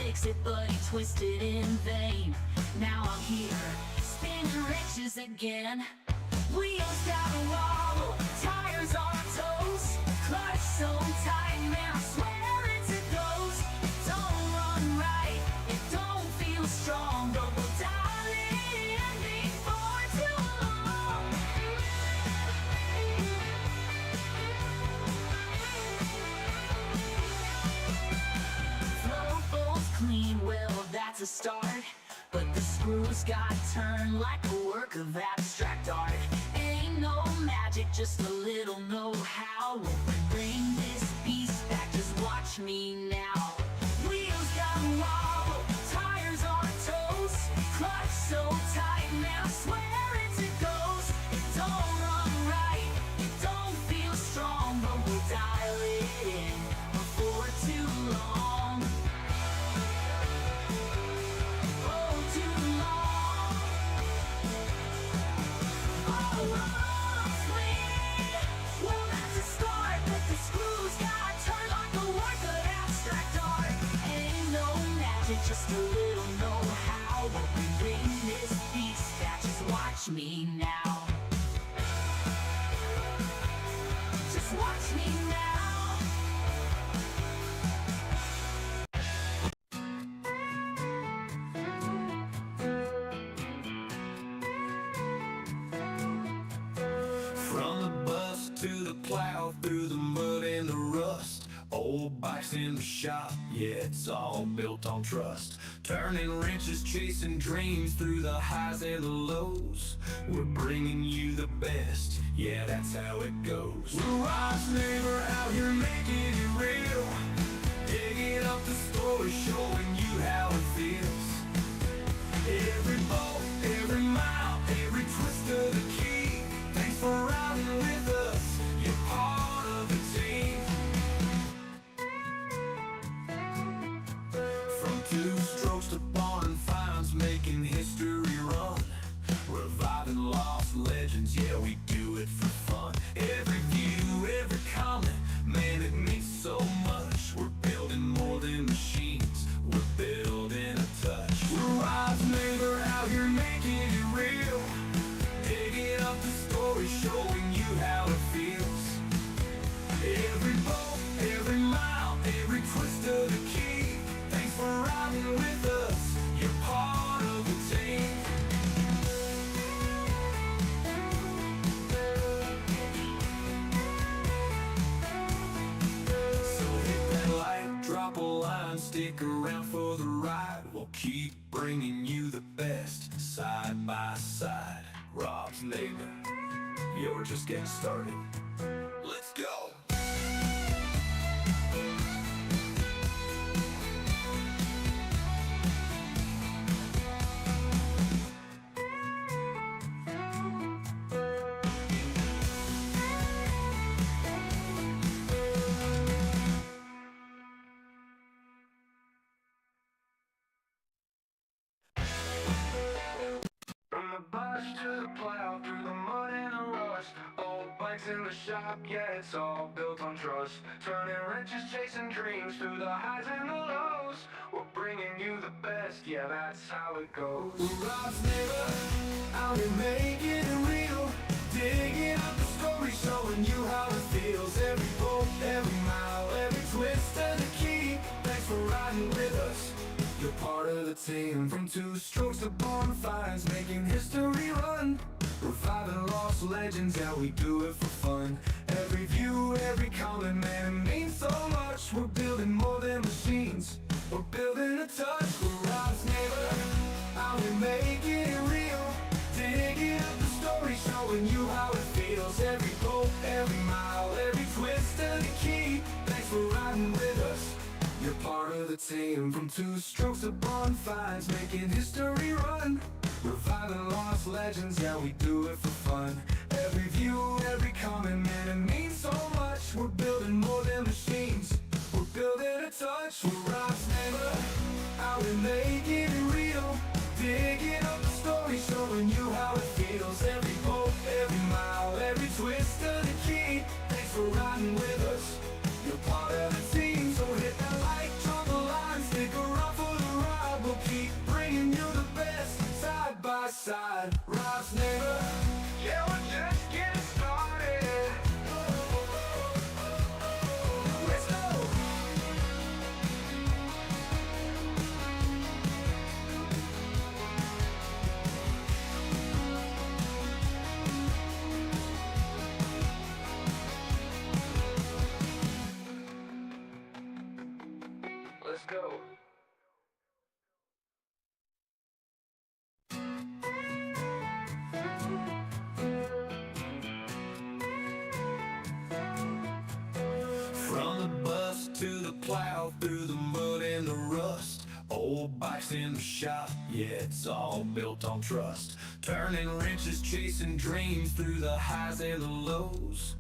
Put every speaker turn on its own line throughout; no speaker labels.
fix it, but he twisted in vain. Now I'm here, spinning riches again. Wheels gotta wobble, tires on toes, clutch so tight, man, I swear it's a ghost. It don't run right, it don't feel strong, but we'll dial it in before too long. Float bolts clean, well that's a start, but the screws got turned like a work of abstract art. Ain't no magic, just a little know-how. Won't we bring this piece back, just watch me now. Wheels got wobble, tires on toes, clutch so tight, man, I swear it's a ghost. It don't run right, it don't feel strong, but we'll dial it in before too long. Oh, too long. Oh, sweet. Well, that's a start, but the screws got turned like a work of abstract art. Ain't no magic, just a little know-how. But we bring this piece back, just watch me now. Just watch me now.
From the bus to the plow, through the mud and the rust, old bikes in the shop, yeah, it's all built on trust. Turning wrenches, chasing dreams through the highs and the lows. We're bringing you the best, yeah, that's how it goes. We're Rob's neighbor out here making it real, digging up the story, showing you how it feels. Every bolt, every mile, every twist of the key. Thanks for riding with us, you're part of the team. From two strokes to barn finds, making history run, reviving lost legends, yeah, we do it for fun. Every view, every comment, man, it means so much. We're building more than machines, we're building a touch. We're Rob's neighbor out here making it real, digging up the story, showing you how it feels. Every bolt, every mile, every twist of the key. Thanks for riding with us, you're part of the team. So hit that like, drop a line, stick around for the ride. We'll keep bringing you the best, side by side. Rob's neighbor, yeah, we're just getting started. Let's go! From the bus to the plow, through the mud and the rust, old bikes in the shop, yeah, it's all built on trust. Turning wrenches, chasing dreams through the highs and the lows. We're bringing you the best, yeah, that's how it goes. We're Rob's neighbor, out here making it real, digging up the story, showing you how it feels. Every bolt, every mile, every twist of the key. Thanks for riding with us, you're part of the team. From two strokes to bonfires, making history run, reviving lost legends, yeah, we do it for fun. Every view, every comment, man, it means so much. We're building more than machines, we're building a touch. We're Rob's neighbor, out here making it real, digging up the story, showing you how it feels. Every bolt, every mile, every twist of the key. Thanks for riding with us, you're part of the team. From two strokes to bonfires, making history run, reviving lost legends, yeah, we do it for fun. Every view, every comment, man, it means so much. We're building more than machines, we're building a touch. We're Rob's neighbor, out here making it real, digging up the story, showing you how it feels. Every bolt, every mile, every twist of the key. Thanks for riding with us, you're part of the team. So hit that like, drop a line, stick around for the show.
From the bus to the plow, through the mud and the rust. Old bikes in the shop, yeah, it's all built on trust. Turning wrenches, chasing dreams through the highs and the lows.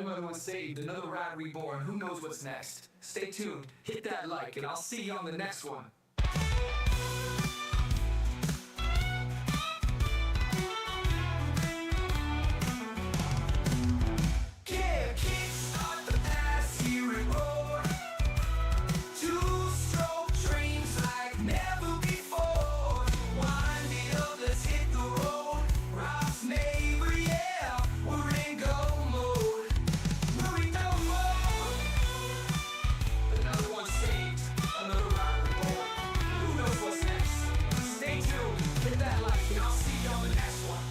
another one saved, another ride reborn. Who knows what's next? Stay tuned, hit that like, and I'll see you on the next one. Yeah, kickstart the past, hear it roar. Two-stroke trains like never before. Wind it up, let's hit the road. Rob's neighbor, yeah, we're in go mode. We're in go mode. Another one saved, another ride reborn. Who knows what's next? Stay tuned, hit that like, and I'll see you on the next one.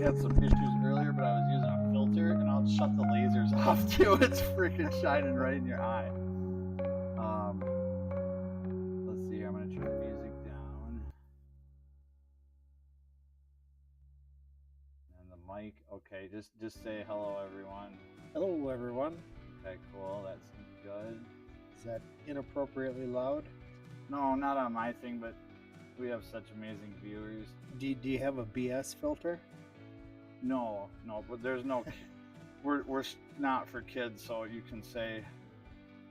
Had some issues earlier, but I was using a filter and I'll shut the lasers off too. It's freaking shining right in your eye. Let's see, I'm gonna turn the music down. And the mic, okay, just say hello everyone.
Hello, everyone.
Okay, cool, that's good.
Is that inappropriately loud?
No, not on my thing, but we have such amazing viewers.
Do you have a BS filter?
No, but there's no. we're not for kids, so you can say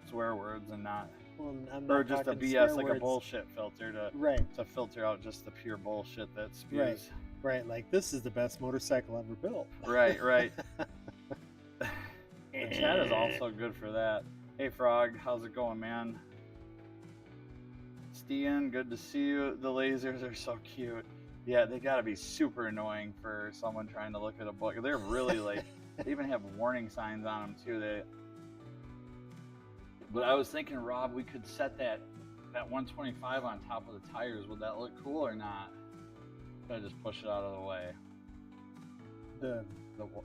swear words and not.
Well, I'm not
or just a BS, like a bullshit filter to filter out just the pure bullshit that spews.
Right. Like, this is the best motorcycle ever built.
Right. The chat is also good for that. Hey Frog, how's it going, man? Stian, good to see you. The lasers are so cute. Yeah, they gotta be super annoying for someone trying to look at a book. They're really like, they even have warning signs on them too. But I was thinking, Rob, we could set that 125 on top of the tires. Would that look cool or not? Should I just push it out of the way?
The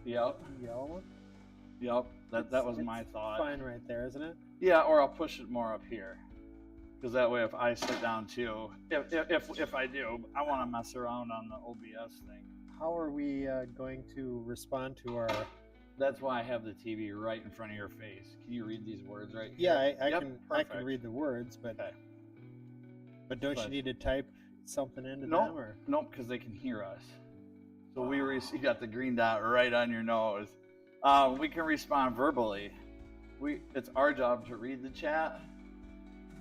yep.
yellow one?
Yep. That was my thought.
Fine right there, isn't it?
Yeah, or I'll push it more up here. Because that way, if I sit down too, if I do, I want to mess around on the OBS thing.
How are we going to respond to our
That's why I have the TV right in front of your face. Can you read these words right
Yeah,
here?
I
Yep,
can
perfect.
read the words, but
Okay.
don't you
But-
need to type something into
Nope,
them or?
nope, because they can hear us. So you got the green dot right on your nose. We can respond verbally. It's our job to read the chat,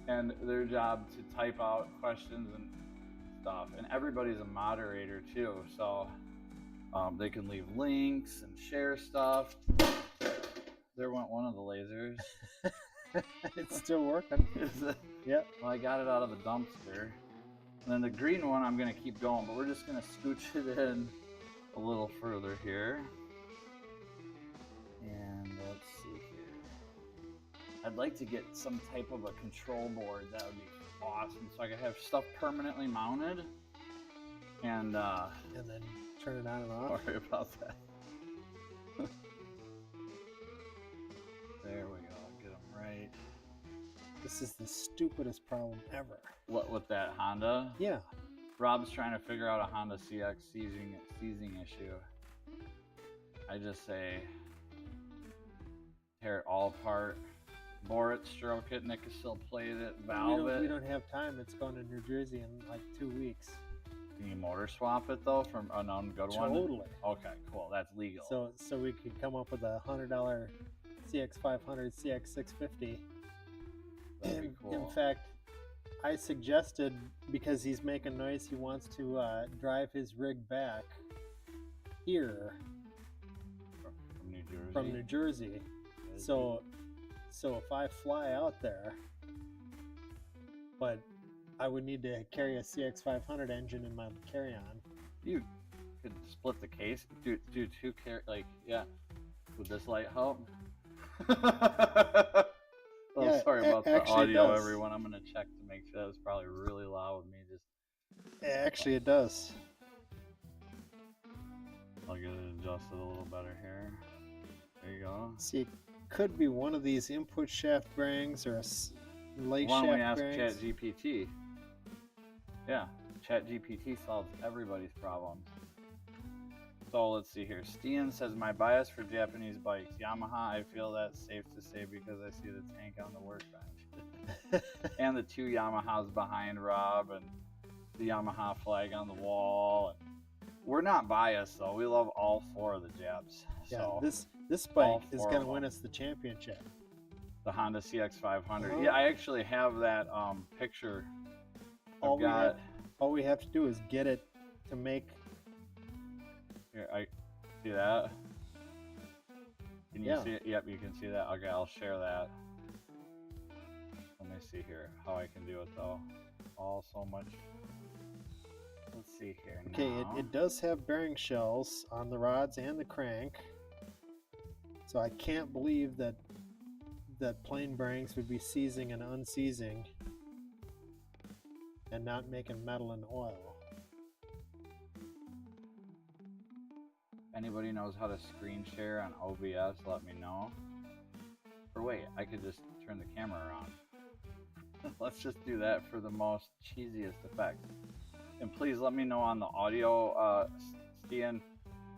and their job to type out questions and stuff. And everybody's a moderator too, so they can leave links and share stuff. There went one of the lasers.
It's still working.
Is it?
Yep.
Well, I got it out of the dumpster. And then the green one, I'm gonna keep going, but we're just gonna scooch it in a little further here. And let's see here. I'd like to get some type of a control board. That would be awesome. So I could have stuff permanently mounted. And
then turn it on and off.
sorry about that. There we go. Get them right.
This is the stupidest problem ever.
What with that Honda?
Yeah.
Rob's trying to figure out a Honda CX seizing issue. I just say tear it all apart, bore it, stroke it, Nick has still played it, valve it.
We don't have time. It's going to New Jersey in like 2 weeks.
Can you motor swap it though from an ungood one?
Totally.
Okay, cool. That's legal.
So we could come up with a $100 CX500, CX650.
That'd be cool.
In fact, I suggested, because he's making noise, he wants to drive his rig back here
from New Jersey.
from New Jersey. So if I fly out there, but I would need to carry a CX500 engine in my carry-on.
You could split the case, do two yeah. Would this light help? Oh,
Yeah,
sorry about the
actually it
audio,
does.
everyone. I'm gonna check to make sure. That was probably really loud with me.
Actually, it does.
I'll get it adjusted a little better here. There you go.
See, it could be one of these input shaft bearings or a lay
Why don't we
shaft
ask
bearings.
ChatGPT? Yeah, ChatGPT solves everybody's problems. So let's see here. Stian says, my bias for Japanese bikes. Yamaha, I feel that's safe to say because I see the tank on the workbench. And the two Yamahas behind Rob and the Yamaha flag on the wall. We're not biased though. We love all four of the Japs.
Yeah,
So
this bike
all
is
four
going
of
to win
them.
us the championship.
the Honda CX500.
Uh-huh.
Yeah, I actually have that picture.
All
I've got
all we have to do is get it to make.
here. I see that. Can you
Yeah.
see it? Yep, you can see that. Okay, I'll share that. Let me see here how I can do it though. All so much. Let's see here.
Okay,
now.
it does have bearing shells on the rods and the crank. So I can't believe that plain bearings would be seizing and unseizing and not making metal and oil.
If anybody knows how to screen share on OBS, let me know. Or wait, I could just turn the camera around. Let's just do that for the most cheesiest effect. And please let me know on the audio, Stian,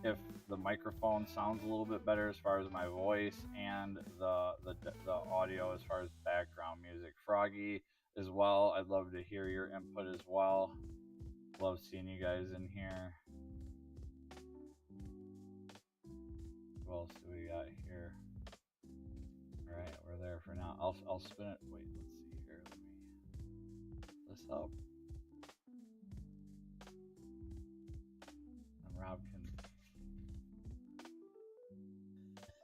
if the microphone sounds a little bit better as far as my voice and the audio as far as background music. Froggy as well. I'd love to hear your input as well. Love seeing you guys in here. What else do we got here? All right, we're there for now. I'll spin it. Wait, let's see here. Let me put this up. And Rob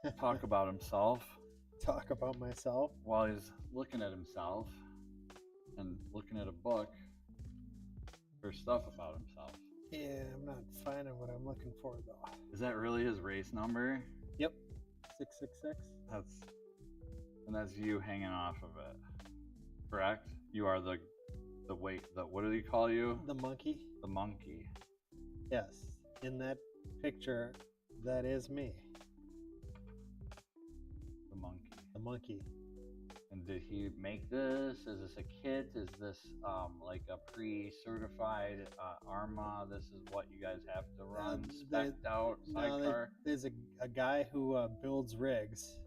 can talk about himself
Talk about myself.
while he's looking at himself and looking at a book for stuff about himself.
Yeah, I'm not finding what I'm looking for though.
Is that really his race number?
Yep, 666.
That's you hanging off of it, correct? You are the what do they call you?
The monkey.
The monkey.
Yes, in that picture, that is me.
The monkey.
The monkey.
And did he make this? Is this a kit? Is this like a pre-certified ARMA? This is what you guys have to run, spec'd out sidecar?
There's a guy who builds rigs,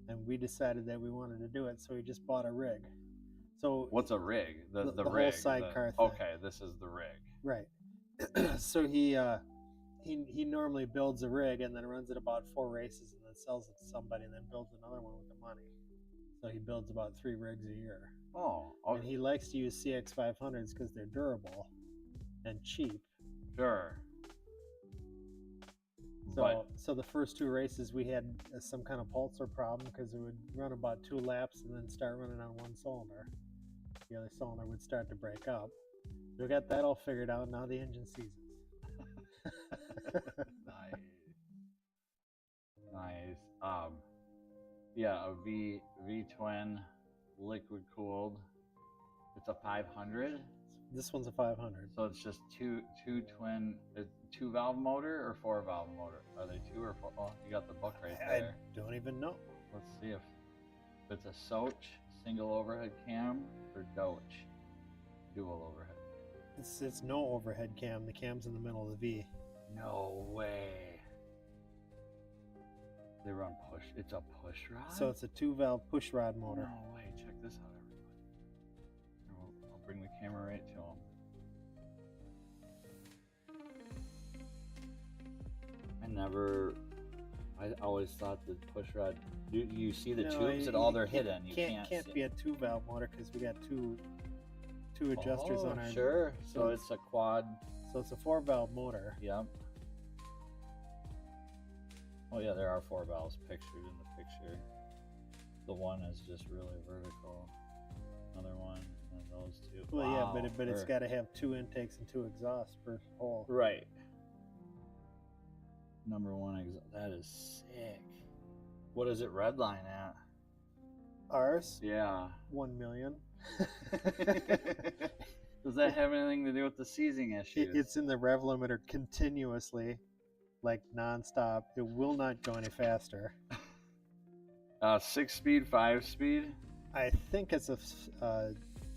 and we decided that we wanted to do it, so he just bought a rig. So
What's a rig? The
whole
rig.
sidecar thing.
Okay, this is the rig.
Right. So he normally builds a rig and then runs it about 4 races and then sells it to somebody and then builds another one with the money. So he builds about 3 rigs a year.
Oh, okay.
And he likes to use CX500s because they're durable and cheap.
Sure.
So the first 2 races we had some kind of pulsar problem because it would run about 2 laps and then start running on one cylinder. The other cylinder would start to break up. We got that all figured out. Now the engine seizes.
Nice. Yeah, a V twin, liquid cooled. It's a 500.
This one's a 500.
So it's just two twin, 2 valve motor or 4 valve motor? Are they 2 or 4? Oh, you got the book right there.
I don't even know.
Let's see if it's a Soch single overhead cam or Doge dual overhead.
It's no overhead cam. The cam's in the middle of the V.
No way. They run push. It's a push rod?
So it's a 2-valve push rod motor.
No way. Check this out, everybody. I'll bring the camera right to them. I always thought the push rod, you see the tubes at all they're hidden. You can't see.
Be a 2-valve motor because we got two adjusters on our.
Sure. So it's a quad.
So it's a 4-valve motor.
Yep. Oh yeah, there are 4 valves pictured in the picture. The one is just really vertical. Another one, and those 2.
Well,
wow.
yeah, but it's got to have 2 intakes and 2 exhausts per hole.
Right. Number 1 exhaust. That is sick. What is it redline at?
Ours?
Yeah.
1 million.
Does that have anything to do with the seizing issues?
It's in the rev limiter continuously, like nonstop. It will not go any faster.
6-speed, 5-speed?
I think it's a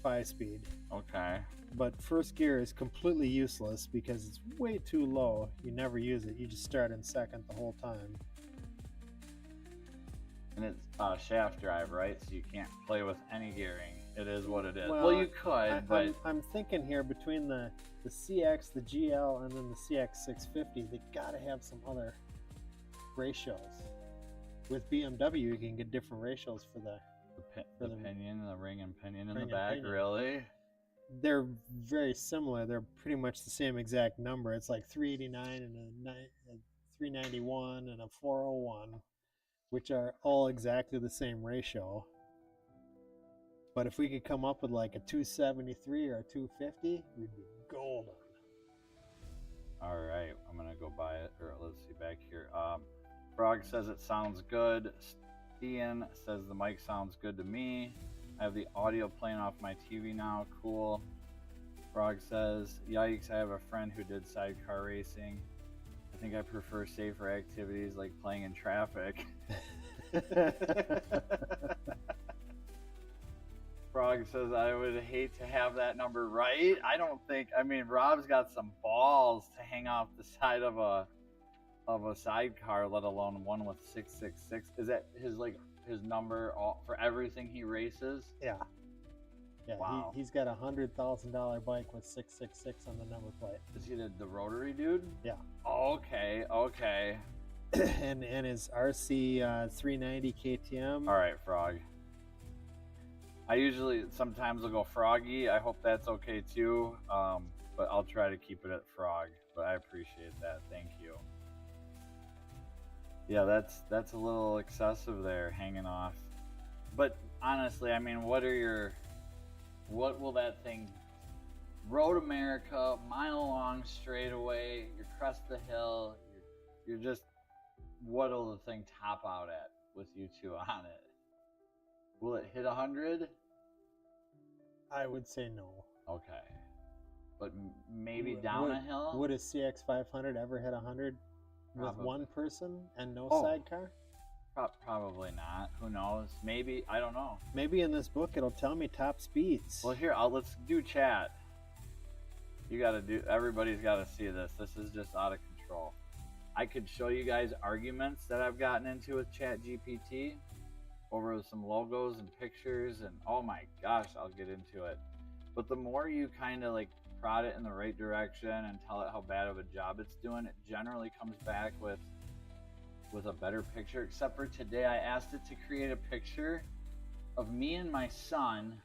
5-speed.
Okay.
But first gear is completely useless because it's way too low. You never use it. You just start in second the whole time.
And it's shaft drive, right? So you can't play with any gearing. It is what it is.
Well,
you could, but
I'm thinking here between the CX, the GL, and then the CX650, they gotta have some other ratios. With BMW, you can get different ratios for the
pinion, the ring and pinion in
ring
the back.
and pinion.
Really?
They're very similar. They're pretty much the same exact number. It's like 389 and a 391 and a 401, which are all exactly the same ratio. But if we could come up with like a 273 or a 250, we'd be golden.
All right, I'm gonna go buy it. Or let's see back here. Frog says it sounds good. Ian says the mic sounds good to me. I have the audio playing off my TV now. Cool. Frog says, yikes, I have a friend who did sidecar racing. I think I prefer safer activities like playing in traffic. Frog says, I would hate to have that number right. I don't think, I mean, Rob's got some balls to hang off the side of a sidecar, let alone one with 666. Is that his number for everything he races?
Yeah.
Wow.
He's got $100,000 bike with 666 on the number plate.
Is he the rotary dude?
Yeah.
Okay.
and his RC 390 KTM.
All right, Frog. I sometimes will go Froggy. I hope that's okay too. But I'll try to keep it at Frog. But I appreciate that. Thank you. Yeah, that's a little excessive there, hanging off. But honestly, I mean, what will that thing? Road America, mile long straightaway. You're crest the hill. You're just. What'll the thing top out at with you two on it? Will it hit 100?
I would say no.
Okay, but maybe down a hill.
Would a CX500 ever hit 100 with
Probably.
one person and no
Oh.
sidecar?
Probably not. Who knows? Maybe. I don't know.
Maybe in this book it'll tell me top speeds.
Well, here, let's do chat. You gotta do. Everybody's gotta see this. This is just out of control. I could show you guys arguments that I've gotten into with Chat GPT over some logos and pictures, and oh my gosh, I'll get into it. But the more you kind of like prod it in the right direction and tell it how bad of a job it's doing, it generally comes back with a better picture. Except for today, I asked it to create a picture of me and my son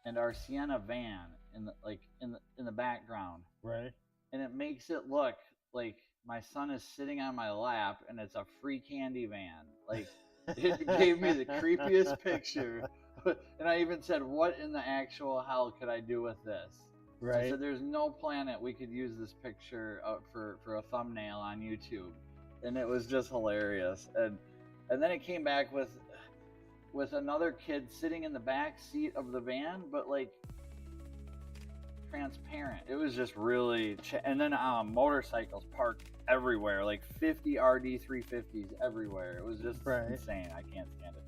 and our Sienna van in the background,
Right.
and it makes it look like my son is sitting on my lap and it's a free candy van. Like, it gave me the creepiest picture. And I even said, what in the actual hell could I do with this?
Right.
I said, there's no planet we could use this picture for a thumbnail on YouTube. And it was just hilarious. And then it came back with another kid sitting in the back seat of the van, but like transparent. It was just really and then motorcycles parked everywhere, like 50 RD 350s everywhere. It was just insane. I can't stand it.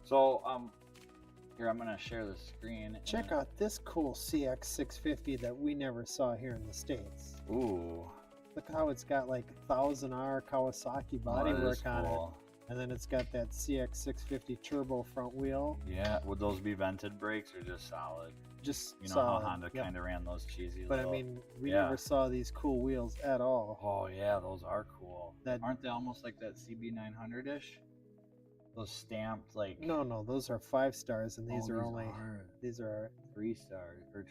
So here, I'm gonna share the screen.
Check out this cool CX650 that we never saw here in the States.
Ooh,
look how it's got like 1000R Kawasaki bodywork on it, and then it's got that CX650 turbo front wheel.
Yeah, would those be vented brakes or just solid?
Just
you know
solid.
How Honda kind of ran those cheesy.
But I mean, we never saw these cool wheels at all.
Oh yeah, those are cool. Aren't they almost like that CB900-ish? Those stamped like.
No, those are 5 stars, and these are only. These are
3 stars or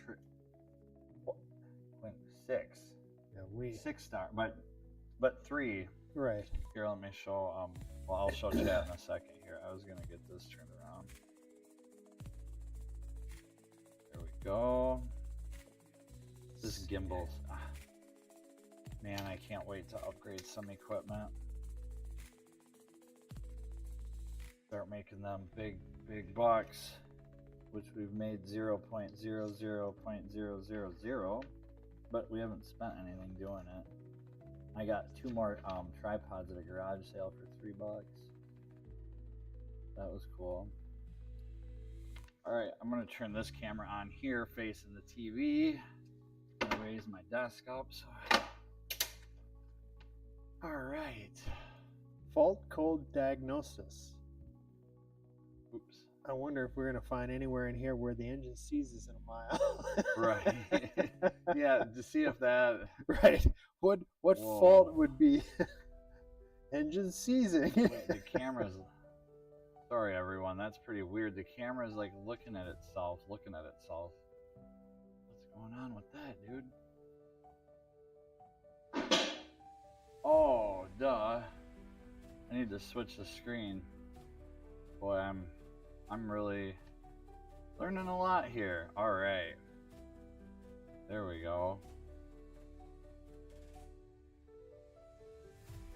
6.
Yeah,
6 star, but 3.
Right.
Here, let me show. Well, I'll show chat in a second. Here, I was gonna get this turned around. There we go. This gimbal. Man, I can't wait to upgrade some equipment. Start making them big bucks, which we've made 0.00.000, but we haven't spent anything doing it. I got 2 more tripods at a garage sale for $3. That was cool. All right, I'm gonna turn this camera on here, facing the TV. I'm gonna raise my desk up. So, all right.
Fault code diagnosis.
Oops.
I wonder if we're gonna find anywhere in here where the engine seizes in a mile.
Right. Yeah, to see if that.
Right. What
Whoa.
fault would be engine seizing?
Wait, the camera's. Sorry, everyone. That's pretty weird. The camera's like looking at itself. What's going on with that, dude? Oh, duh. I need to switch the screen. Boy, I'm really learning a lot here. All right. There we go.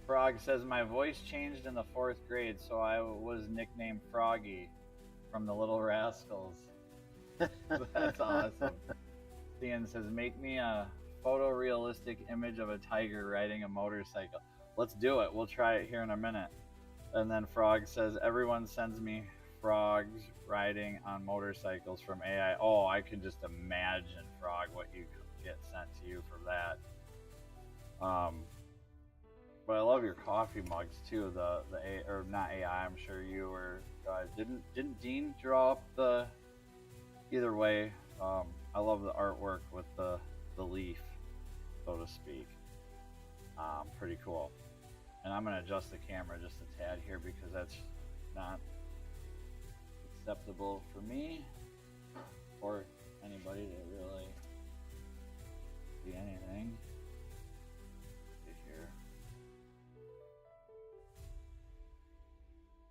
Frog says, my voice changed in the 4th grade, so I was nicknamed Froggy from the Little Rascals. That's awesome. Ian says, make me a photorealistic image of a tiger riding a motorcycle. Let's do it. We'll try it here in a minute. And then Frog says, everyone sends me frogs riding on motorcycles from AI. Oh, I can just imagine, Frog, what you could get sent to you for that. But I love your coffee mugs too. Or not AI. I'm sure you were. Didn't Dean draw up the? Either way, I love the artwork with the leaf, so to speak. Pretty cool. And I'm gonna adjust the camera just a tad here because that's not acceptable for me or anybody to really see anything.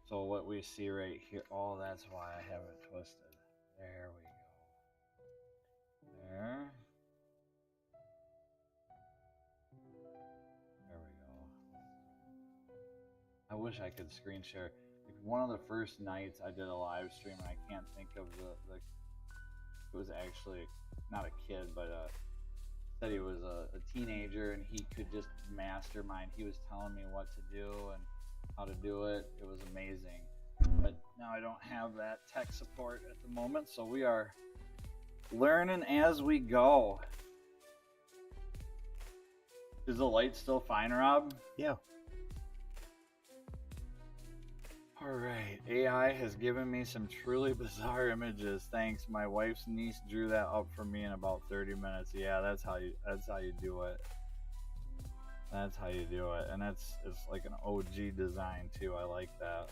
So what we see right here, oh, that's why I have it twisted. There we go. There. There we go. I wish I could screen share. Like one of the first nights I did a live stream, and I can't think of the it was actually not a kid, but said he was a teenager and he could just mastermind. He was telling me what to do, and how to do it. It was amazing. But now I don't have that tech support at the moment, so we are learning as we go. Is the light still fine, Rob?
Yeah.
Alright, AI has given me some truly bizarre images. Thanks. My wife's niece drew that up for me in about 30 minutes. Yeah, that's how you do it. That's how you do it. And it's like an OG design too. I like that.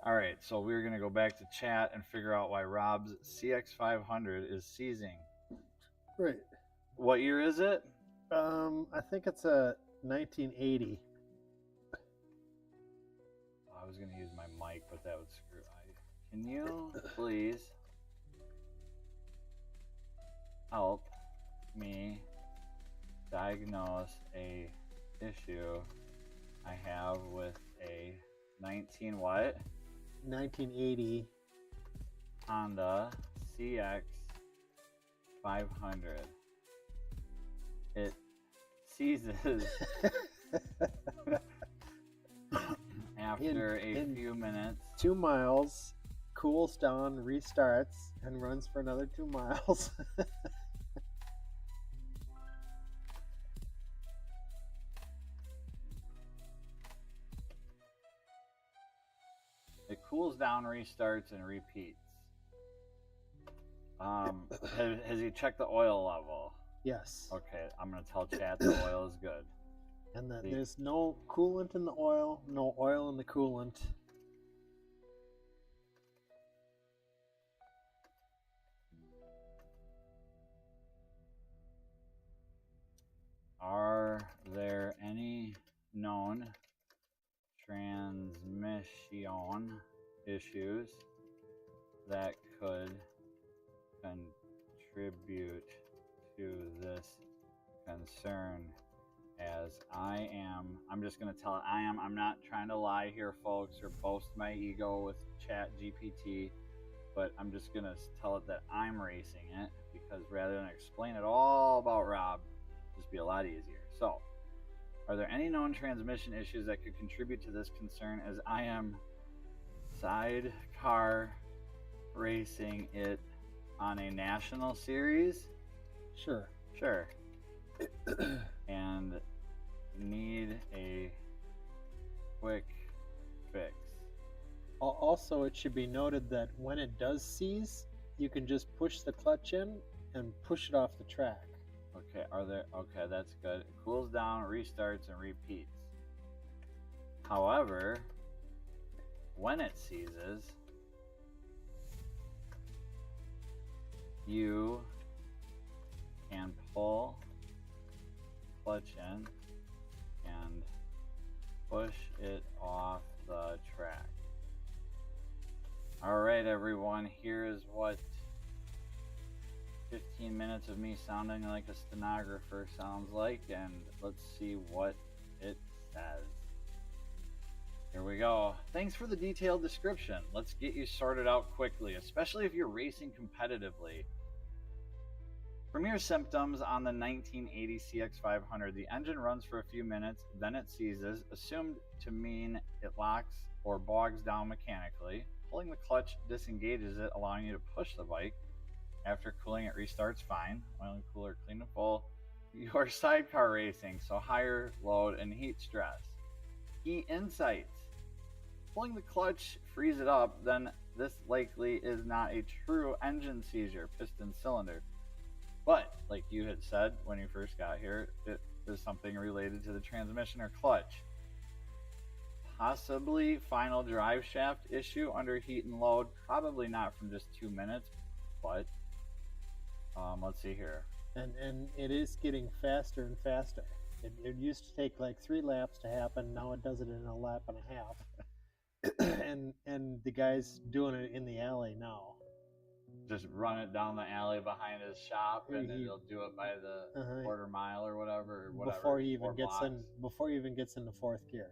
Alright, so we're gonna go back to chat and figure out why Rob's CX500 is seizing.
Right.
What year is it?
I think it's a 1980.
I was gonna use my mic, but that would screw. Can you please help me diagnose a issue I have with a 19 what?
1980
Honda CX 500. It seizes after a few minutes.
2 miles, cools down, restarts, and runs for another 2 miles.
It cools down, restarts, and repeats. Has he checked the oil level?
Yes.
Okay, I'm gonna tell chat the oil is good.
And that there's no coolant in the oil, no oil in the coolant.
Are there any known transmission issues that could contribute to this concern? As I'm just going to tell it I'm not trying to lie here, folks, or boast my ego with Chat GPT, but I'm just going to tell it that I'm racing it, because rather than explain it all about Rob, it'll just be a lot easier. So, are there any known transmission issues that could contribute to this concern, as I am sidecar racing it on a national series?
Sure.
And need a quick fix.
Also, it should be noted that when it does seize, you can just push the clutch in and push it off the track.
Okay, okay, that's good. It cools down, restarts, and repeats. However, when it seizes, you can pull clutch in and push it off the track. Alright everyone, here is what 15 minutes of me sounding like a stenographer sounds like, and let's see what it says. Here we go. Thanks for the detailed description. Let's get you sorted out quickly, especially if you're racing competitively. Premier symptoms on the 1980 CX500. The engine runs for a few minutes, then it seizes, assumed to mean it locks or bogs down mechanically. Pulling the clutch disengages it, allowing you to push the bike. After cooling, it restarts fine. Oil and cooler clean and full. You are sidecar racing, so higher load and heat stress. Key insights. Pulling the clutch frees it up, then this likely is not a true engine seizure, piston cylinder. But, like you had said when you first got here, it is something related to the transmission or clutch. Possibly final drive shaft issue under heat and load. Probably not from just 2 minutes, but let's see here.
And it is getting faster and faster. It used to take like 3 laps to happen. Now it does it in a lap and a half. and the guy's doing it in the alley now.
Just run it down the alley behind his shop, and then he'll do it by the quarter mile or whatever.
Before he even gets in. Before he even gets into 4th gear.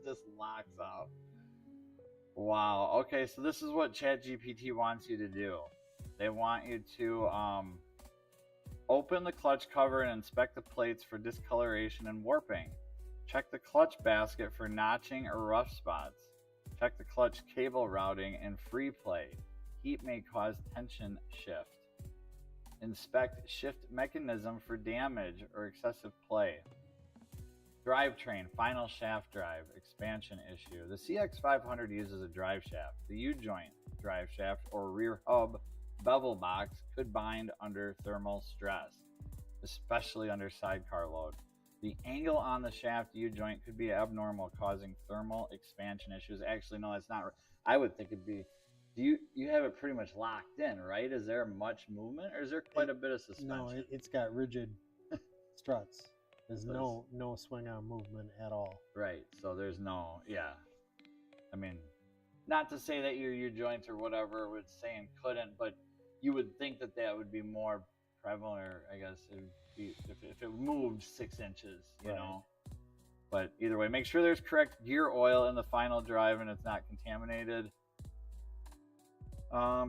Just locks up. Wow. Okay, so this is what ChatGPT wants you to do. They want you to Open the clutch cover and inspect the plates for discoloration and warping. Check the clutch basket for notching or rough spots. Check the clutch cable routing and free play. Heat may cause tension shift. Inspect shift mechanism for damage or excessive play. Drivetrain, final shaft drive, expansion issue. The CX500 uses a drive shaft. The U-joint drive shaft or rear hub bevel box could bind under thermal stress, especially under sidecar load. The angle on the shaft U-joint could be abnormal, causing thermal expansion issues. Actually, no, that's not. I would think it'd be. Do you have it pretty much locked in, right? Is there much movement, or is there quite a bit of suspension?
No, it's got rigid struts. There's
So
no swing arm movement at all.
Right. So there's no. Yeah. I mean, not to say that your U-joints or whatever would say and couldn't, but you would think that that would be more prevalent, or I guess it would be if it moved 6 inches, you
Right.
know. But either way, make sure there's correct gear oil in the final drive and it's not contaminated.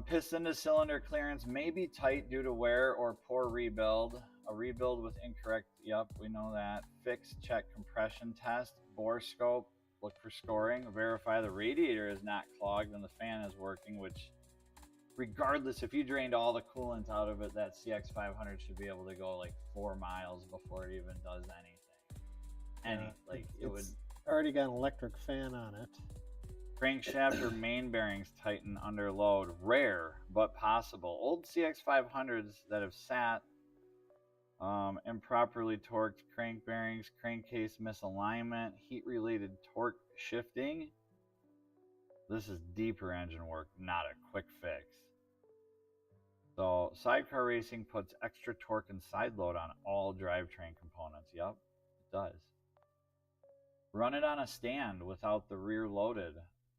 Piston to cylinder clearance may be tight due to wear or poor rebuild. A rebuild with incorrect, yep, we know that. Fix, check compression test, bore scope, look for scoring, verify the radiator is not clogged and the fan is working, which regardless, if you drained all the coolant out of it, that CX500 should be able to go like 4 miles before it even does anything. It would
already got an electric fan on it.
Crankshaft or main bearings tighten under load. Rare, but possible. Old CX500s that have sat, improperly torqued crank bearings, crankcase misalignment, heat-related torque shifting. This is deeper engine work, not a quick fix. So, sidecar racing puts extra torque and side load on all drivetrain components. Yep, it does. Run it on a stand without the rear loaded.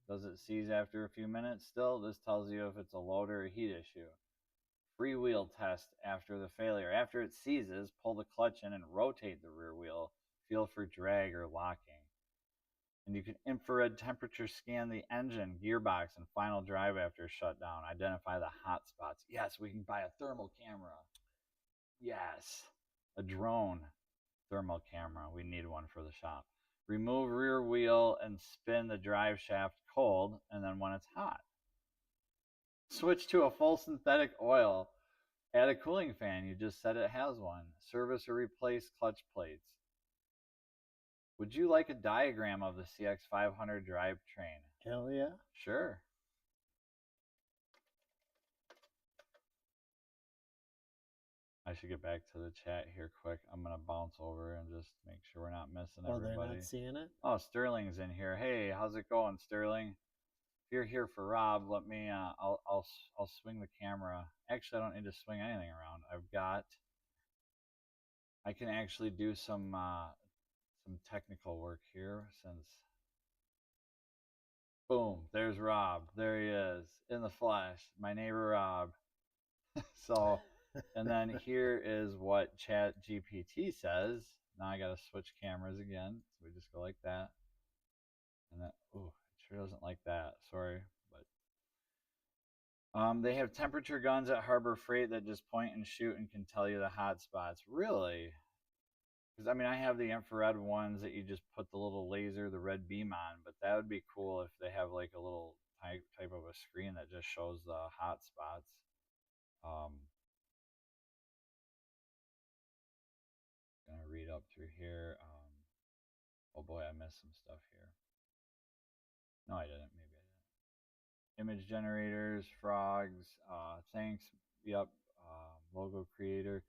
Does it seize after a few minutes still? This tells you if it's a load or a heat issue. Freewheel test after the failure. After it seizes, pull the clutch in and rotate the rear wheel. Feel for drag or locking. And you can infrared temperature scan the engine, gearbox, and final drive after shutdown. Identify the hot spots. Yes, we can buy a thermal camera. Yes, a drone thermal camera. We need one for the shop. Remove rear wheel and spin the drive shaft cold, and then when it's hot, switch to a full synthetic oil. Add a cooling fan. You just said it has one. Service or replace clutch plates. Would you like a diagram of the CX500 drivetrain?
Hell yeah.
Sure. I should get back to the chat here quick. I'm going to bounce over and just make sure we're not missing everybody.
They're not seeing it?
Oh, Sterling's in here. Hey, how's it going, Sterling? If you're here for Rob, let me, I'll swing the camera. Actually, I don't need to swing anything around. I can actually do some technical work here since, boom, there's Rob. There he is in the flesh, my neighbor Rob. So, and then here is what Chat GPT says. Now I got to switch cameras again. So we just go like that. And then, ooh, it sure doesn't like that. Sorry, but they have temperature guns at Harbor Freight that just point and shoot and can tell you the hot spots. Really? Because I mean, I have the infrared ones that you just put the little laser, the red beam on, but that would be cool if they have like a little type of a screen that just shows the hot spots. Gonna read up through here. Oh boy, I missed some stuff here. No, I didn't. Maybe I didn't. Image generators, frogs. Thanks. Yep. Logo creator.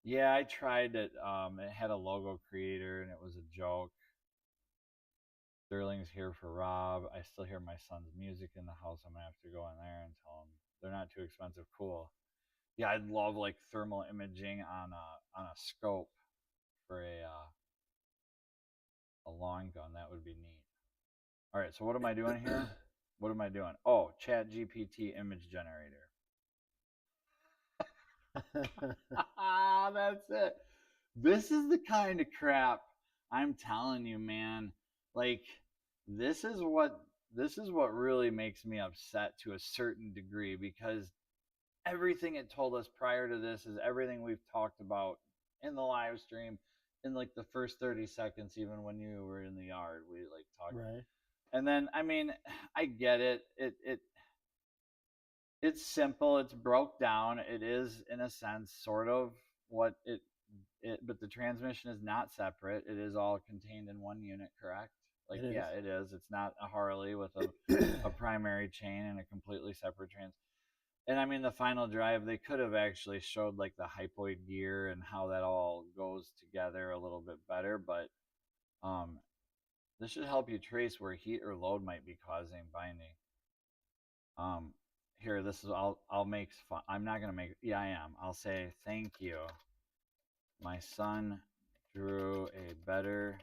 Yeah, I tried it. It had a logo creator and it was a joke. Sterling's here for Rob. I still hear my son's music in the house. I'm gonna have to go in there and tell him they're not too expensive. Cool. Yeah, I'd love like thermal imaging on a scope for a long gun. That would be neat. All right, so what am I doing here? What am I doing? Oh, Chat GPT image generator. That's it. This is the kind of crap I'm telling you, man. Like this is what really makes me upset to a certain degree, because everything it told us prior to this is everything we've talked about in the live stream in like the first 30 seconds, even when you were in the yard, we like talked.
Right.
And then, I mean, I get it. It's simple. It's broke down. It is, in a sense, sort of what but the transmission is not separate. It is all contained in one unit, correct? Like,
It is.
yeah, it is. It's not a Harley with a primary chain and a completely separate trans. And I mean, the final drive, they could have actually showed like the hypoid gear and how that all goes together a little bit better. But this should help you trace where heat or load might be causing binding. Here, this is I'll make fun. I'm not gonna make. Yeah, I am. I'll say thank you. My son drew a better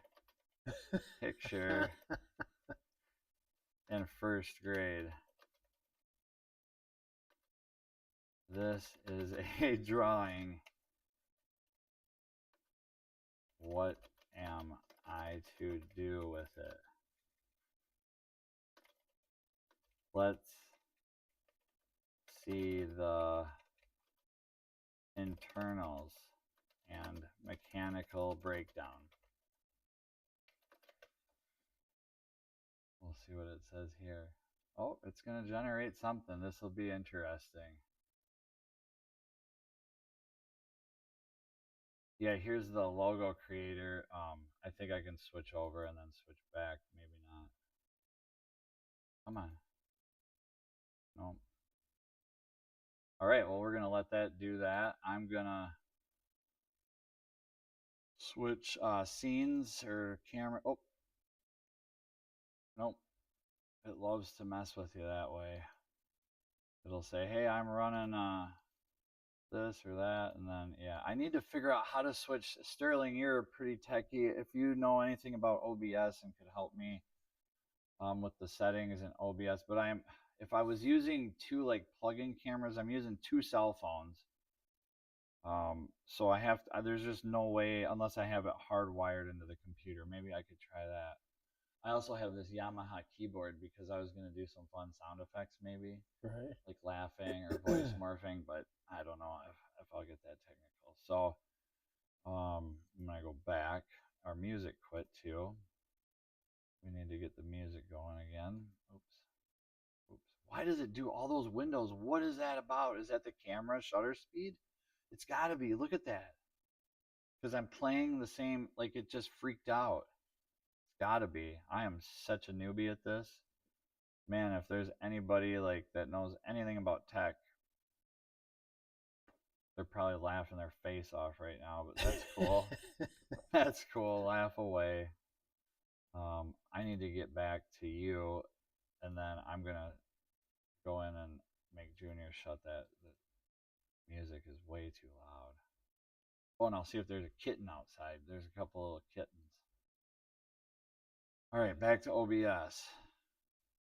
picture in first grade. This is a drawing. What am I to do with it? Let's see the internals and mechanical breakdown. We'll see what it says here. Oh, it's going to generate something. This will be interesting. Yeah, here's the logo creator. I think I can switch over and then switch back. Maybe not. Come on. No. All right, well, we're going to let that do that. I'm going to switch scenes or camera. Oh. Nope. It loves to mess with you that way. It'll say, hey, I'm running this or that, and then yeah, I need to figure out how to switch. Sterling, you're pretty techy. If you know anything about OBS and could help me with the settings in OBS, but if I was using two like plug-in cameras, I'm using two cell phones. So I have to, there's just no way unless I have it hardwired into the computer. Maybe I could try that. I also have this Yamaha keyboard because I was going to do some fun sound effects, maybe.
Right.
Like laughing or voice morphing, but I don't know if I'll get that technical. So I'm going to go back. Our music quit too. We need to get the music going again. Oops. Why does it do all those windows? What is that about? Is that the camera shutter speed? It's got to be. Look at that. Because I'm playing the same, like it just freaked out. Gotta be. I am such a newbie at this. Man, if there's anybody like that knows anything about tech, they're probably laughing their face off right now, but that's cool. That's cool. Laugh away. I need to get back to you, and then I'm gonna go in and make Junior shut that. The music is way too loud. Oh, and I'll see if there's a kitten outside. There's a couple of kittens. All right, back to OBS.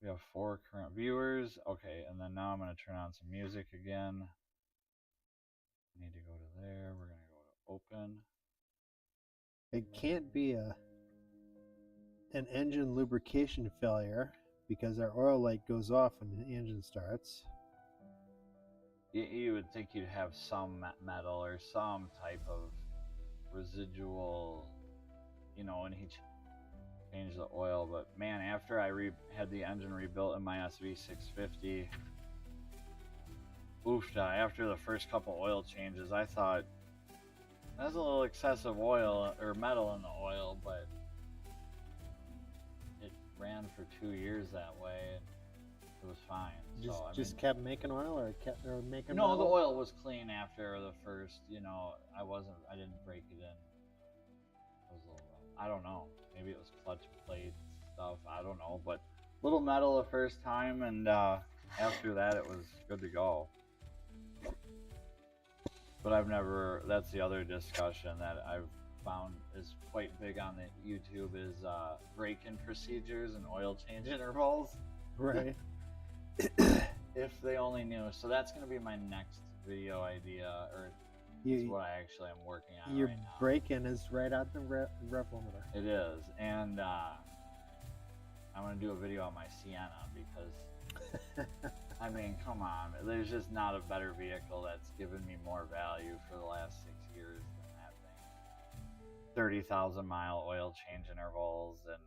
We have 4 current viewers. Okay, and then now I'm going to turn on some music again. I need to go to there. We're going to go to open.
It can't be an engine lubrication failure because our oil light goes off when the engine starts.
You would think you'd have some metal or some type of residual, you know, when he changed the oil. But man, after I had the engine rebuilt in my SV650, after the first couple oil changes, I thought that's a little excessive oil or metal in the oil, but it ran for 2 years that way and it was fine.
Just kept making oil or kept making
no,
metal?
the oil was clean after the first, you know, I didn't break it in. It was a little rough. I don't know. Maybe it was clutch plate stuff. I don't know, but little metal the first time, and after that it was good to go. But that's the other discussion that I've found is quite big on the YouTube is break-in procedures and oil change intervals.
Right.
If they only knew. So that's going to be my next video idea, or it's what I actually am working on
your
right now.
break-in is right out the rev limiter.
It is, and I'm going to do a video on my Sienna because I mean, come on. There's just not a better vehicle that's given me more value for the last 6 years than that thing. 30,000-mile oil change intervals, and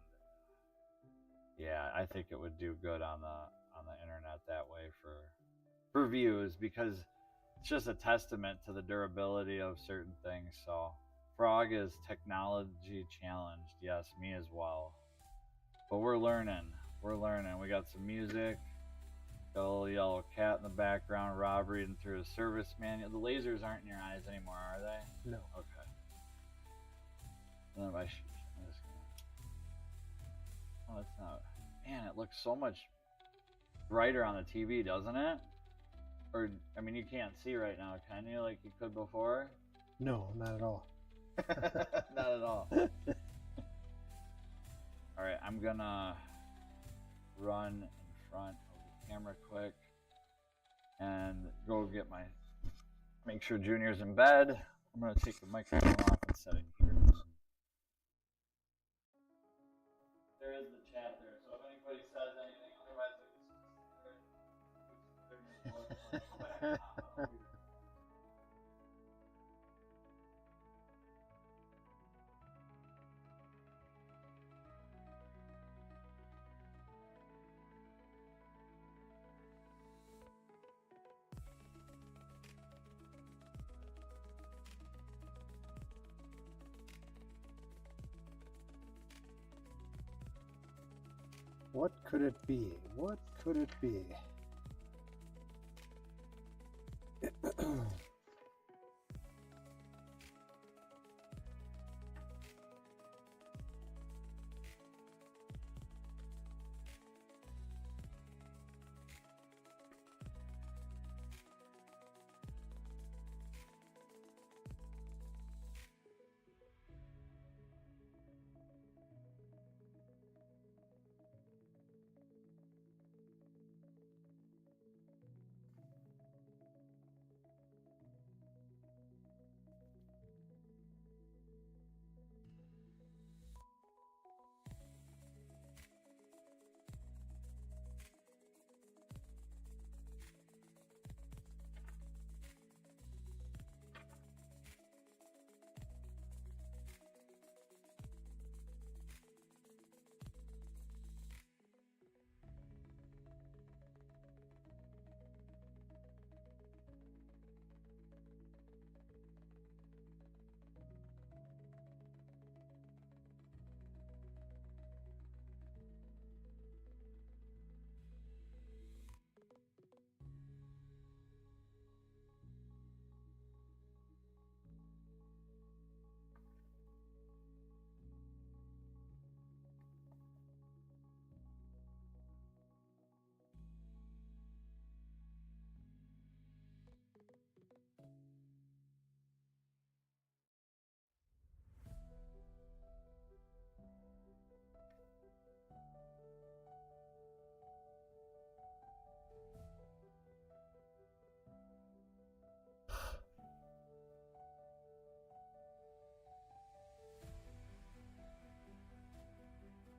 yeah, I think it would do good on the internet that way for views, because it's just a testament to the durability of certain things. So Frog is technology challenged, yes, me as well. But we're learning. We're learning. We got some music. Got a little yellow cat in the background. Rob reading through his service manual. The lasers aren't in your eyes anymore, are they?
No.
Okay. And then I'm just gonna... Oh, that's not... Man, it looks so much brighter on the TV, doesn't it? Or, I mean, you can't see right now, can you? Like you could before?
No, not at all.
Not at all. Alright, I'm gonna run in front of the camera quick and go get make sure Junior's in bed. I'm gonna take the microphone off and set it here. There is the chat there, so if anybody says anything, otherwise it's just
What could it be? What could it be?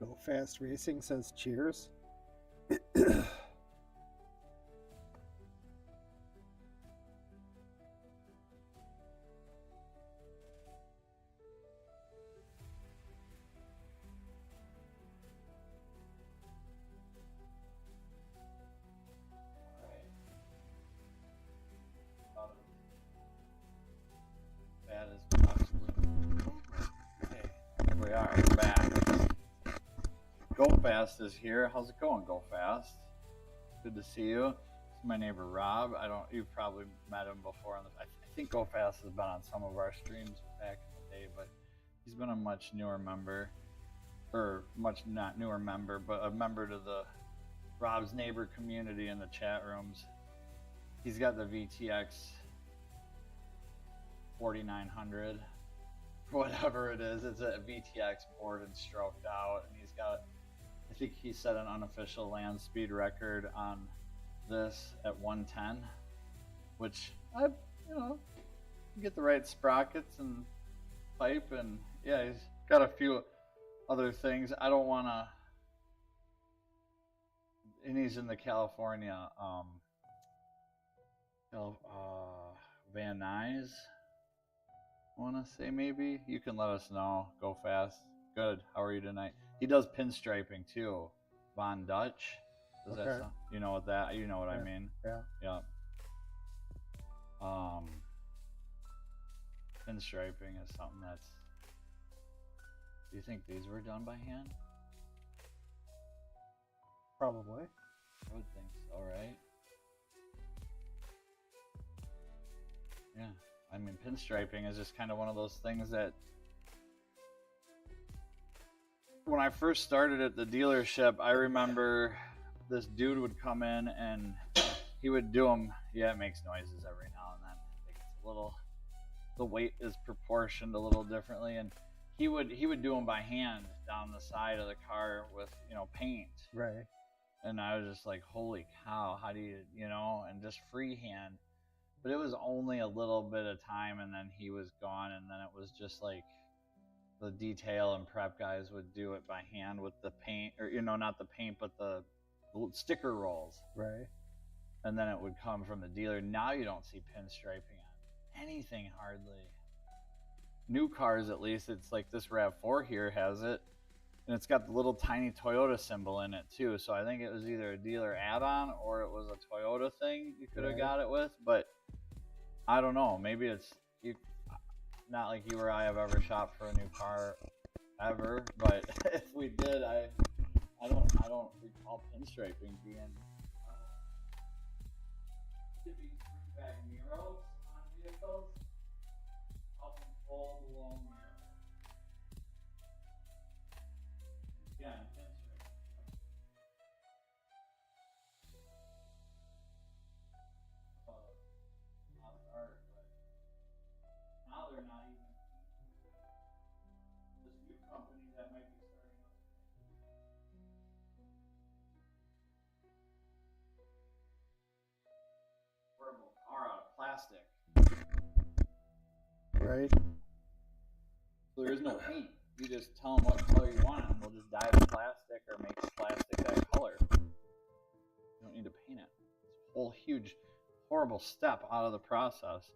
Go Fast Racing says cheers.
bad as possible. Okay, here we are. We're back. Go Fast is here. How's it going, Go Fast? Good to see you. This is my neighbor Rob. You've probably met him before. I think Go Fast has been on some of our streams back in the day, but he's been a much newer member, or much not newer member, but a member to the Rob's neighbor community in the chat rooms. He's got the VTX 4900, whatever it is. It's a VTX board and stroked out, and he's got, I think he set an unofficial land speed record on this at 110, which get the right sprockets and pipe, and yeah, he's got a few other things. I don't want to, and he's in the California Van Nuys. I want to say maybe you can let us know. Go fast. Good. How are you tonight? He does pinstriping too. Von Dutch. Does that
Okay.
sound? You know what that? You know what I
Yeah.
mean?
Yeah.
Yeah. Pinstriping is something that's. Do you think these were done by hand?
Probably.
I would think so, right? Yeah. I mean, pinstriping is just kind of one of those things that. When I first started at the dealership, I remember this dude would come in and he would do them. Yeah, it makes noises every now and then. It's a little, the weight is proportioned a little differently, and he would do them by hand down the side of the car with paint.
Right.
And I was just like, holy cow, how do you and just freehand. But it was only a little bit of time, and then he was gone, and then it was just like the detail and prep guys would do it by hand with the paint, or not the paint, but the sticker rolls.
Right.
And then it would come from the dealer. Now you don't see pinstriping on anything hardly. New cars, at least, it's like this RAV4 here has it, and it's got the little tiny Toyota symbol in it too. So I think it was either a dealer add-on or it was a Toyota thing you could have got it with. But I don't know. Maybe it's not like you or I have ever shopped for a new car ever. But if we did, I don't recall pinstriping being. Tipping back mirrors on vehicles, up and fold along mirror. Again, pinstriping. Lost art, but now they're not even. This new company that might be starting up. Portable car out of plastic.
Right.
So there is no paint. You just tell them what color you want, and they'll just dye the plastic or make the plastic that color. You don't need to paint it. It's a whole huge, horrible step out of the process.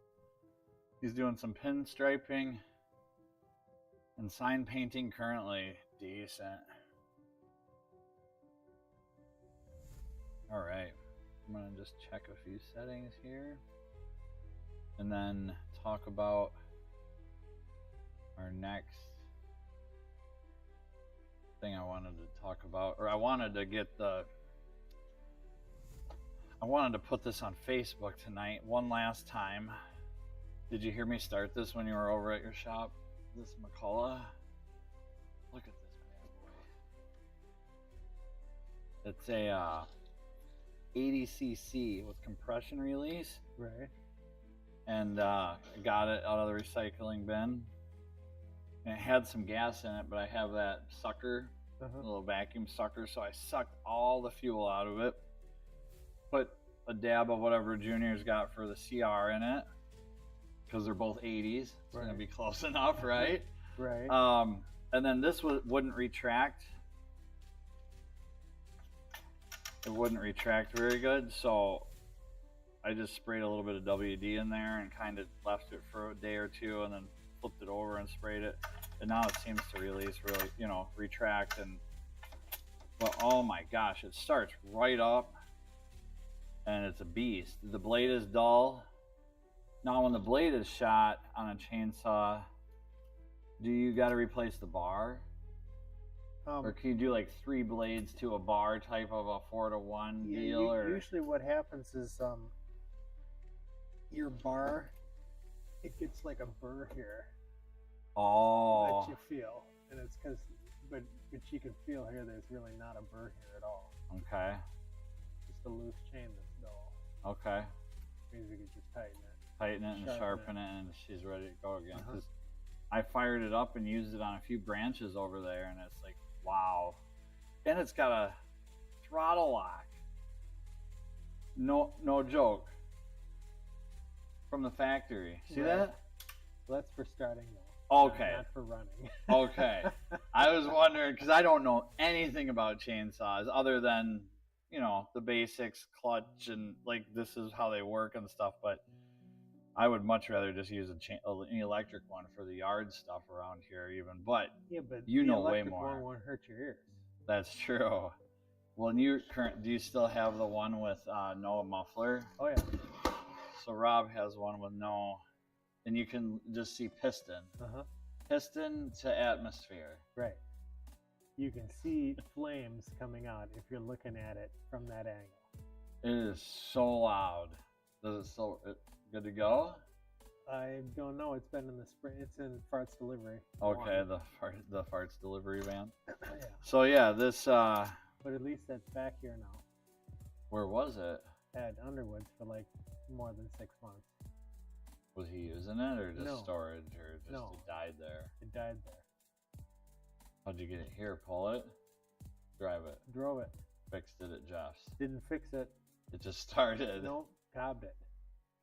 He's doing some pinstriping and sign painting currently. Decent. All right. I'm going to just check a few settings here and then talk about our next thing I wanted to talk about, or I wanted to put this on Facebook tonight one last time. Did you hear me start this when you were over at your shop? This McCullough. Look at this bad boy. It's a 80cc with compression release.
Right.
And I got it out of the recycling bin. And it had some gas in it, but I have that sucker, a little vacuum sucker, so I sucked all the fuel out of it. Put a dab of whatever Junior's got for the CR in it, because they're both 80s. It's going to be close enough, right?
Right.
And then this wouldn't retract. It wouldn't retract very good, so I just sprayed a little bit of WD in there and kind of left it for a day or two, and then flipped it over and sprayed it, and now it seems to release really, retract. But oh my gosh, it starts right up, and it's a beast. The blade is dull. Now when the blade is shot on a chainsaw, do you got to replace the bar? Or can you do like 3 blades to a bar type of a 4-to-1 deal? Or
usually what happens is your bar, it gets like a burr here that you feel, and it's because but you can feel here there's really not a burr here at all.
Okay.
Just a loose chain that's dull.
Okay.
Means you can just tighten it.
Tighten it and sharpen it, and she's ready to go again. 'Cause I fired it up and used it on a few branches over there, and it's like, wow. And it's got a throttle lock. No joke. From the factory. See that?
Well, that's for starting though.
Okay.
Not for running.
Okay. I was wondering, because I don't know anything about chainsaws other than you know, the basics, clutch, and like this is how they work and stuff. But I would much rather just use an electric one for the yard stuff around here, even. But
Yeah, but
you
the
know way
electric
more.
one won't hurt your ears.
That's true. Well, do you still have the one with no muffler?
Oh yeah.
So Rob has one with no, and you can just see piston,
Uh-huh.
piston to atmosphere.
Right. You can see flames coming out if you're looking at it from that angle.
It is so loud. Does it good to go?
I don't know. It's been in the spring. It's in farts delivery.
Okay,
One.
the farts delivery van.
Yeah.
So yeah, this
But at least that's back here now.
where was it?
At Underwood's for like more than 6 months.
Was he using it or just
No.
storage or just
No.
it died there?
It died there.
How'd you get it here? Pull it? Drive it?
Drove it.
Fixed it at Jeff's?
Didn't fix it.
It just started.
Nope. Cobbed it.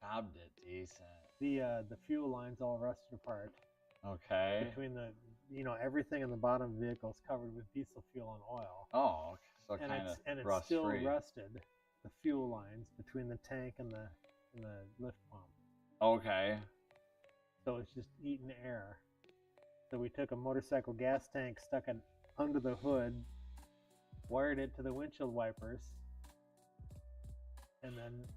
Cobbed it decent.
The fuel line's all rusted apart.
Okay.
Between everything in the bottom of the vehicle is covered with diesel fuel and oil.
Oh, okay. So
And
kind of
it's
rust
still
free.
rusted. The fuel lines between the tank and the lift pump.
Okay.
So it's just eating air. So we took a motorcycle gas tank, stuck it under the hood, wired it to the windshield wipers, and then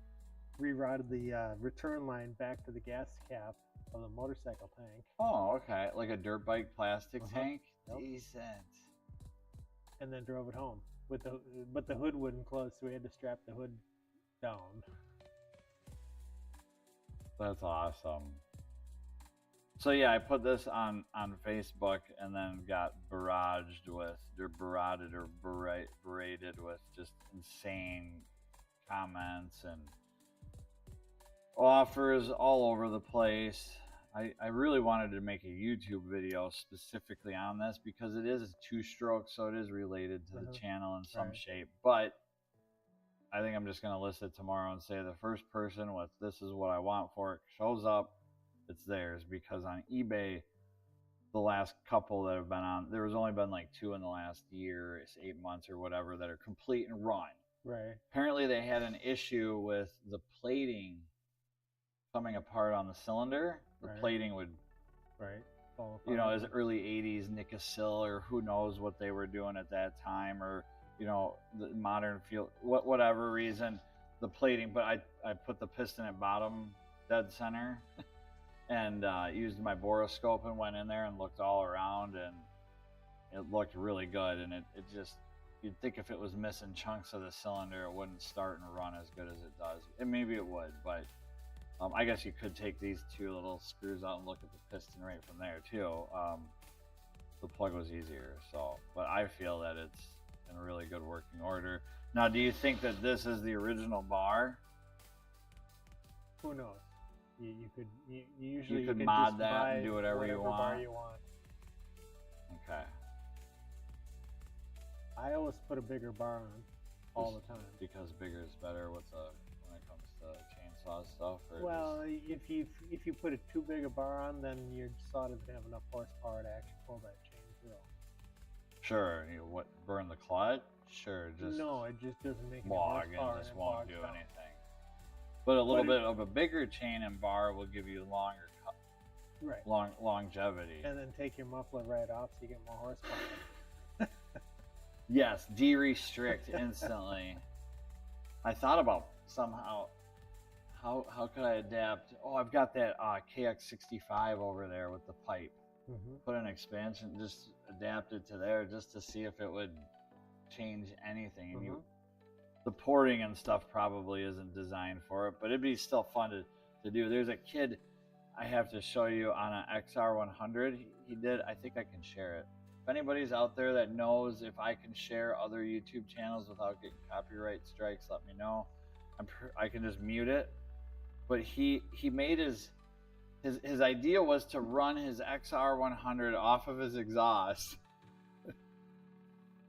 rerouted the return line back to the gas cap of the motorcycle tank.
Oh, okay. Like a dirt bike plastic tank?
Yep.
Decent.
And then drove it home. But the hood wouldn't close, so we had to strap the hood down.
That's awesome. So yeah, I put this on Facebook and then got berated or berated with just insane comments and offers all over the place. I really wanted to make a YouTube video specifically on this because it is a two-stroke, so it is related to the channel in some shape. But I think I'm just going to list it tomorrow and say the first person with this is what I want for it shows up, it's theirs. Because on eBay, the last couple that have been on, there's only been like 2 in the last year, 8 months or whatever, that are complete and run.
Right.
Apparently they had an issue with the plating coming apart on the cylinder. The plating would,
fall
you know,
apart.
as early 80s Nicosil or who knows what they were doing at that time, or, you know, the modern feel, whatever reason, the plating. But I put the piston at bottom dead center and used my boroscope and went in there and looked all around, and it looked really good. And it just, you'd think if it was missing chunks of the cylinder, it wouldn't start and run as good as it does. And maybe it would, but I guess you could take these 2 little screws out and look at the piston right from there too. The plug was easier, so, but I feel that it's in really good working order. Now, do you think that this is the original bar?
Who knows? You
could
just
mod that
buy
and do whatever you want.
bar you want.
Okay.
I always put a bigger bar on all the time.
Because bigger is better when it comes to chainsaw stuff? Or
Well, if you put a too big a bar on, then your saw doesn't have enough horsepower to actually pull that chain through.
Sure, burn the clutch? Sure, just
No, it just doesn't make any
log
horsepower
and just
it
won't
bogs
do
down.
anything. But a little bit of a bigger chain and bar will give you longer longevity.
And then take your muffler right off so you get more horsepower.
Yes, de-restrict instantly. I thought about somehow, how could I adapt? Oh, I've got that KX65 over there with the pipe. Put an expansion, just adapt it to there just to see if it would change anything. And the porting and stuff probably isn't designed for it, but it'd be still fun to do. There's a kid I have to show you on an XR100. He did, I think I can share it. If anybody's out there that knows if I can share other YouTube channels without getting copyright strikes, let me know. I can just mute it. But he made his idea was to run his XR100 off of his exhaust.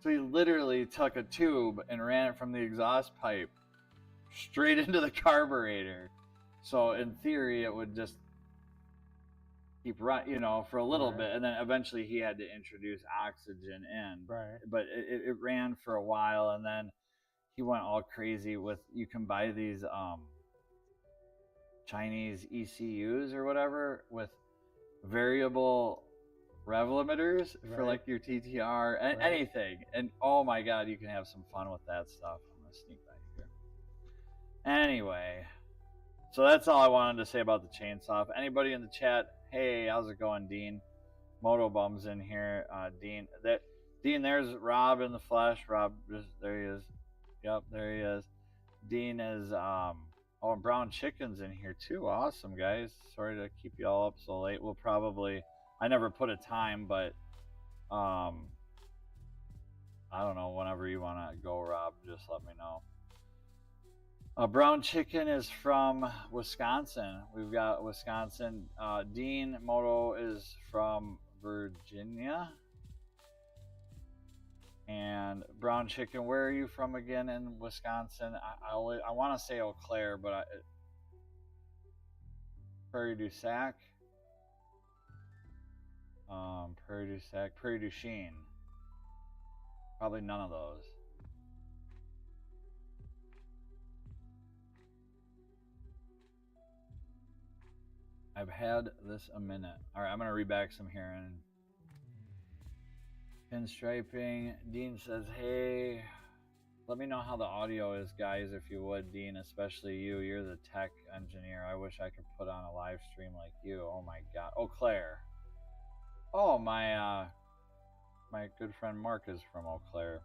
So he literally took a tube and ran it from the exhaust pipe straight into the carburetor. So in theory, it would just keep running, you know, for a little bit, and then eventually he had to introduce oxygen in.
Right.
But it ran for a while, and then he went all crazy with, you can buy these Chinese ECUs or whatever with variable rev limiters for
Right.
like your TTR and
Right.
anything. And oh my god, you can have some fun with that stuff. I'm gonna sneak back here. Anyway, so that's all I wanted to say about the chainsaw. If anybody in the chat, hey, how's it going, Dean? Moto Bum's in here. Dean, there's Rob in the flesh. Rob, there he is. Yep, there he is. Dean is oh, and Brown Chicken's in here too. Awesome, guys. Sorry to keep you all up so late. We'll probably, I never put a time, but I don't know, whenever you want to go, Rob, just let me know. Brown Chicken is from Wisconsin. We've got Wisconsin. Dean Moto is from Virginia. And Brown Chicken, where are you from again in Wisconsin? I want to say Eau Claire, but Prairie du Sac. Prairie du Sac, Prairie du Chien. Probably none of those. I've had this a minute. All right, I'm gonna read back some here. And pinstriping. Dean says, "Hey, let me know how the audio is, guys, if you would, Dean. Especially you. You're the tech engineer. I wish I could put on a live stream like you. Oh my God. Oh, Claire. Oh, my good friend Mark is from Eau Claire.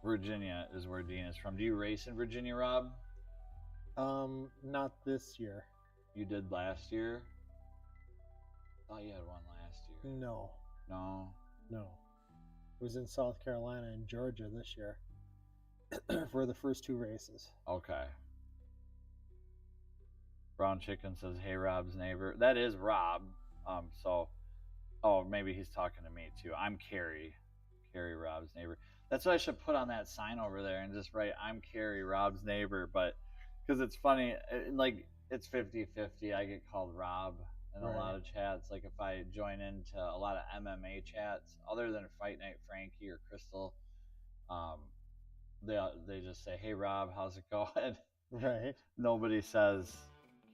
Virginia is where Dean is from. Do you race in Virginia, Rob?
Not this year.
You did last year? I thought you had one last year.
No.
No?
No. It was in South Carolina and Georgia this year for the first two races.
Okay. Brown Chicken says, "Hey, Rob's neighbor." That is Rob. Oh, maybe he's talking to me too. I'm Carrie. Carrie, Rob's neighbor. That's what I should put on that sign over there and just write, "I'm Carrie, Rob's neighbor." But because it's funny, like it's 50-50. I get called Rob in a lot of chats. Like if I join into a lot of MMA chats, other than Fight Night Frankie or Crystal, they just say, "Hey, Rob, how's it going?"
Right.
Nobody says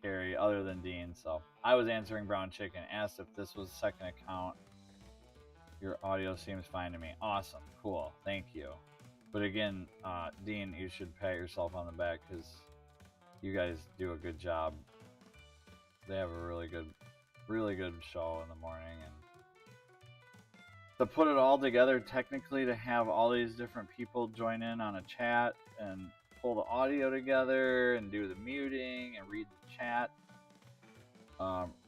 Carrie other than Dean. So I was answering Brown Chicken. Asked if this was a second account. Your audio seems fine to me. Awesome. Cool. Thank you. But again, Dean, you should pat yourself on the back because you guys do a good job. They have a really good show in the morning. And to put it all together, technically, to have all these different people join in on a chat and pull the audio together and do the muting and read the chat.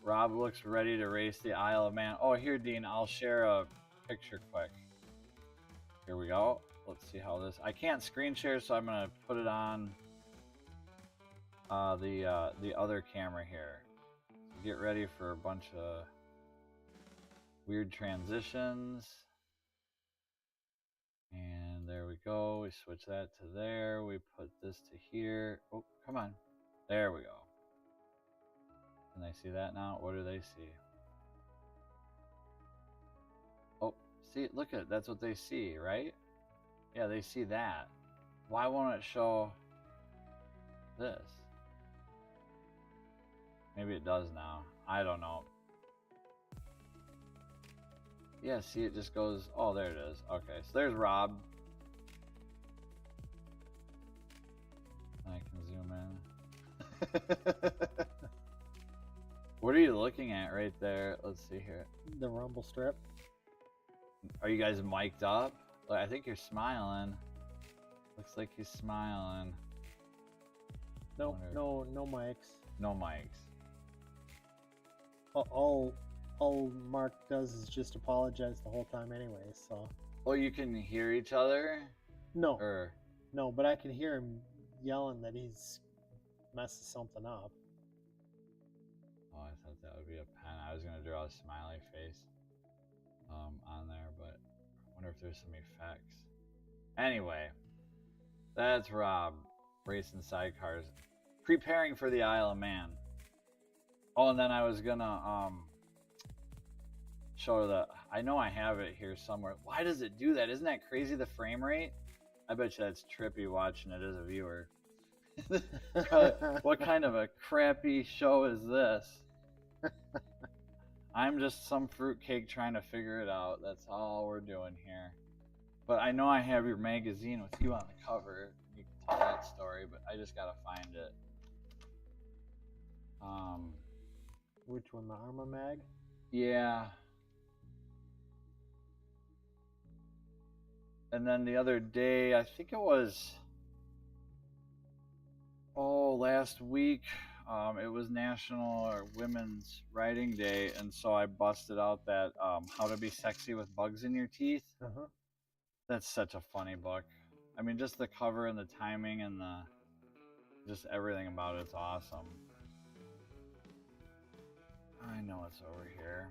Rob looks ready to race the Isle of Man. Oh, here, Dean, I'll share a picture quick. Here we go. Let's see how this. I can't screen share, so I'm gonna put it on the other camera here. So get ready for a bunch of weird transitions. And there we go. We switch that to there. We put this to here. Oh, come on. There we go. Can they see that now? What do they see? Oh, see, look at it. That's what they see, right? Yeah, they see that. Why won't it show this? Maybe it does now. I don't know. Yeah, see, it just goes. Oh, there it is. Okay, so there's Rob. I can zoom in. What are you looking at right there? Let's see here.
The rumble strip.
Are you guys mic'd up? I think you're smiling. Looks like he's smiling.
No mics.
No mics.
All Mark does is just apologize the whole time anyway, so.
Oh, you can hear each other?
No.
Or
No, but I can hear him yelling that he's messing something up.
oh, I thought that would be a pen. I was gonna draw a smiley face on there, but I wonder if there's some effects. Anyway, that's Rob racing sidecars, preparing for the Isle of Man. Oh, and then I was gonna show the. I know I have it here somewhere. Why does it do that? Isn't that crazy? The frame rate. I bet you that's trippy watching it as a viewer. What kind of a crappy show is this? I'm just some fruitcake trying to figure it out. That's all we're doing here. But I know I have your magazine with you on the cover. You can tell that story, but I just gotta find it.
Which one, the Arma Mag?
Yeah. And then the other day, I think it was, last week, it was National or Women's Writing Day, and so I busted out that How to Be Sexy with Bugs in Your Teeth.
Uh-huh.
That's such a funny book. I mean, just the cover and the timing and just everything about it's awesome. I know it's over here.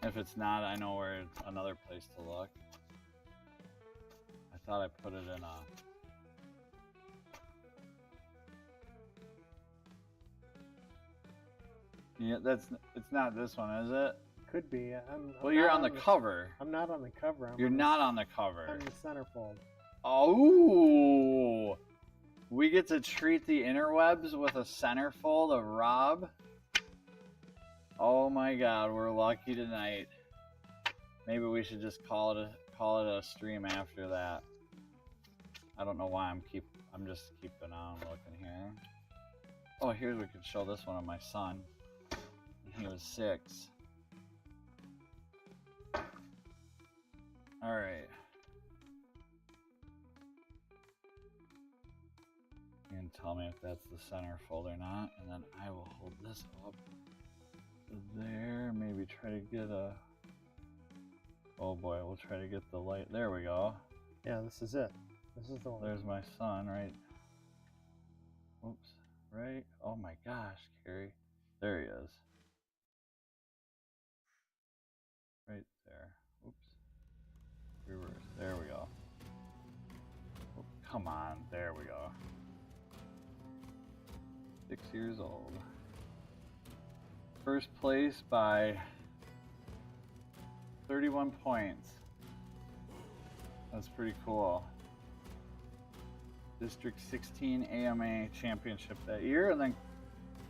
If it's not, I know where it's another place to look. I thought I put it in a... Yeah, it's not this one, is it?
Could be.
Well, you're on the cover.
I'm not on the cover.
You're not on the cover.
I'm the centerfold.
Oh, we get to treat the interwebs with a centerfold of Rob. Oh my God, we're lucky tonight. Maybe we should just call it a stream after that. I don't know why I'm just keeping on looking here. Oh, here we could show this one of my son. He was 6. All right. You can tell me if that's the centerfold or not, and then I will hold this up there. Maybe try to get a. Oh boy, we'll try to get the light. There we go.
Yeah, this is it. This is the one.
There's my son, right? Oops, right? Oh my gosh, Carrie. There he is. Right there. Oops. Reverse. There we go. Oh, come on. There we go. 6 years old. First place by 31 points. That's pretty cool. District 16 AMA championship that year, and then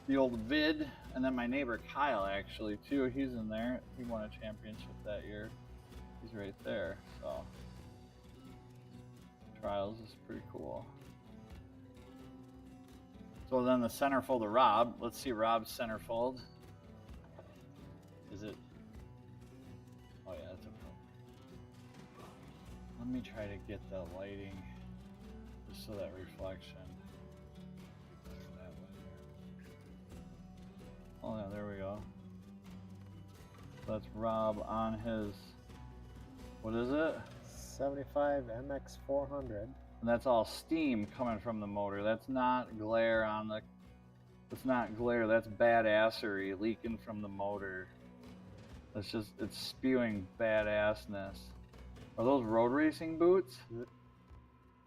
the old vid, and then my neighbor Kyle actually too. He's in there. He won a championship that year. He's right there. So trials is pretty cool. So then the centerfold of Rob. Let's see Rob's centerfold. Is it? Oh yeah, that's a. Let me try to get the lighting, just so that reflection. That way there. Oh yeah, there we go. That's Rob on his. What is it?
75 MX 400.
And that's all steam coming from the motor. That's not glare on the. It's not glare. That's badassery leaking from the motor. It's just, it's spewing badassness. Are those road racing boots?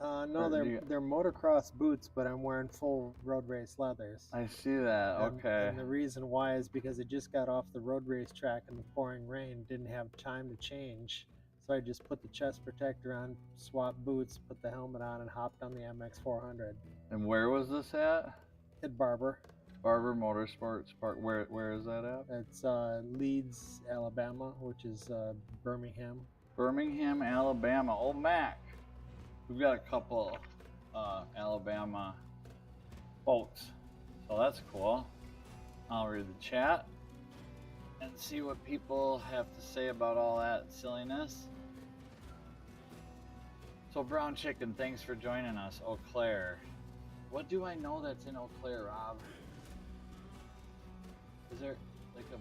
No, they're motocross boots, but I'm wearing full road race leathers.
I see that. Okay.
And the reason why is because I just got off the road race track in the pouring rain, didn't have time to change. So I just put the chest protector on, swapped boots, put the helmet on, and hopped on the MX 400.
And where was this at?
At Barber.
Barber Motorsports Park. Where is that at?
It's Leeds, Alabama, which is Birmingham.
Birmingham, Alabama. Old Mac. We've got a couple Alabama folks, so that's cool. I'll read the chat and see what people have to say about all that silliness. So Brown Chicken, thanks for joining us. Eau Claire. What do I know that's in Eau Claire, Rob? Is there like a...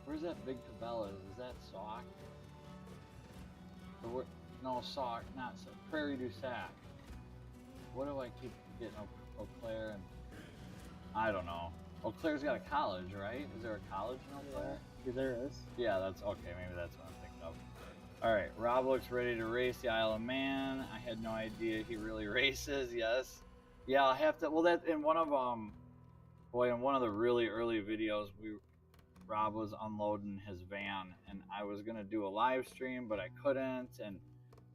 Where's that big Cabela's? Is that Sauk? Or no, Sauk, not Sauk. Prairie du Sac. What do I keep getting Eau Claire and... I don't know. Eau Claire's got a college, right? Is there a college in Eau Claire?
Yeah, there is.
Yeah, that's okay. Maybe that's what I'm thinking of. All right, Rob looks ready to race the Isle of Man. I had no idea he really races. Yes. Yeah, I'll have to. Well, that in one of boy, in one of the really early videos, Rob was unloading his van, and I was gonna do a live stream, but I couldn't, and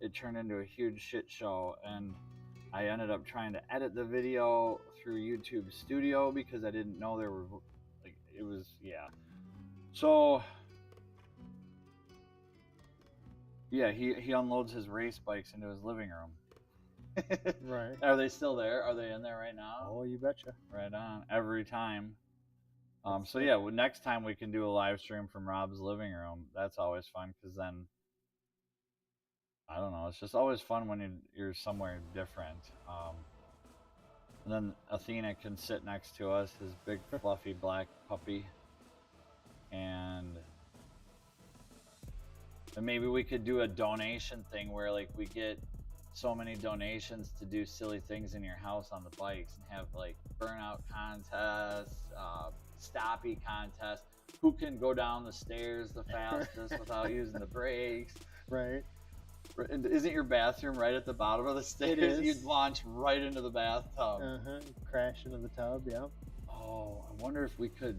it turned into a huge shit show. And I ended up trying to edit the video through YouTube Studio because I didn't know there were like it was yeah. So yeah, he unloads his race bikes into his living room.
Right.
Are they still there? Are they in there right now?
Oh, you betcha.
Right on. Every time.
That's
So
it.
yeah, well, next time we can do a live stream from Rob's living room. That's always fun because then I don't know. It's just always fun when you're somewhere different. And then Athena can sit next to us, his big fluffy black puppy, and maybe we could do a donation thing where like we get so many donations to do silly things in your house on the bikes and have like burnout contests, stoppy contests, who can go down the stairs the fastest without using the brakes.
Right.
And isn't your bathroom right at the bottom of the stairs?
It is.
You'd launch right into the bathtub.
Crash into the tub, yeah.
Oh, I wonder if we could.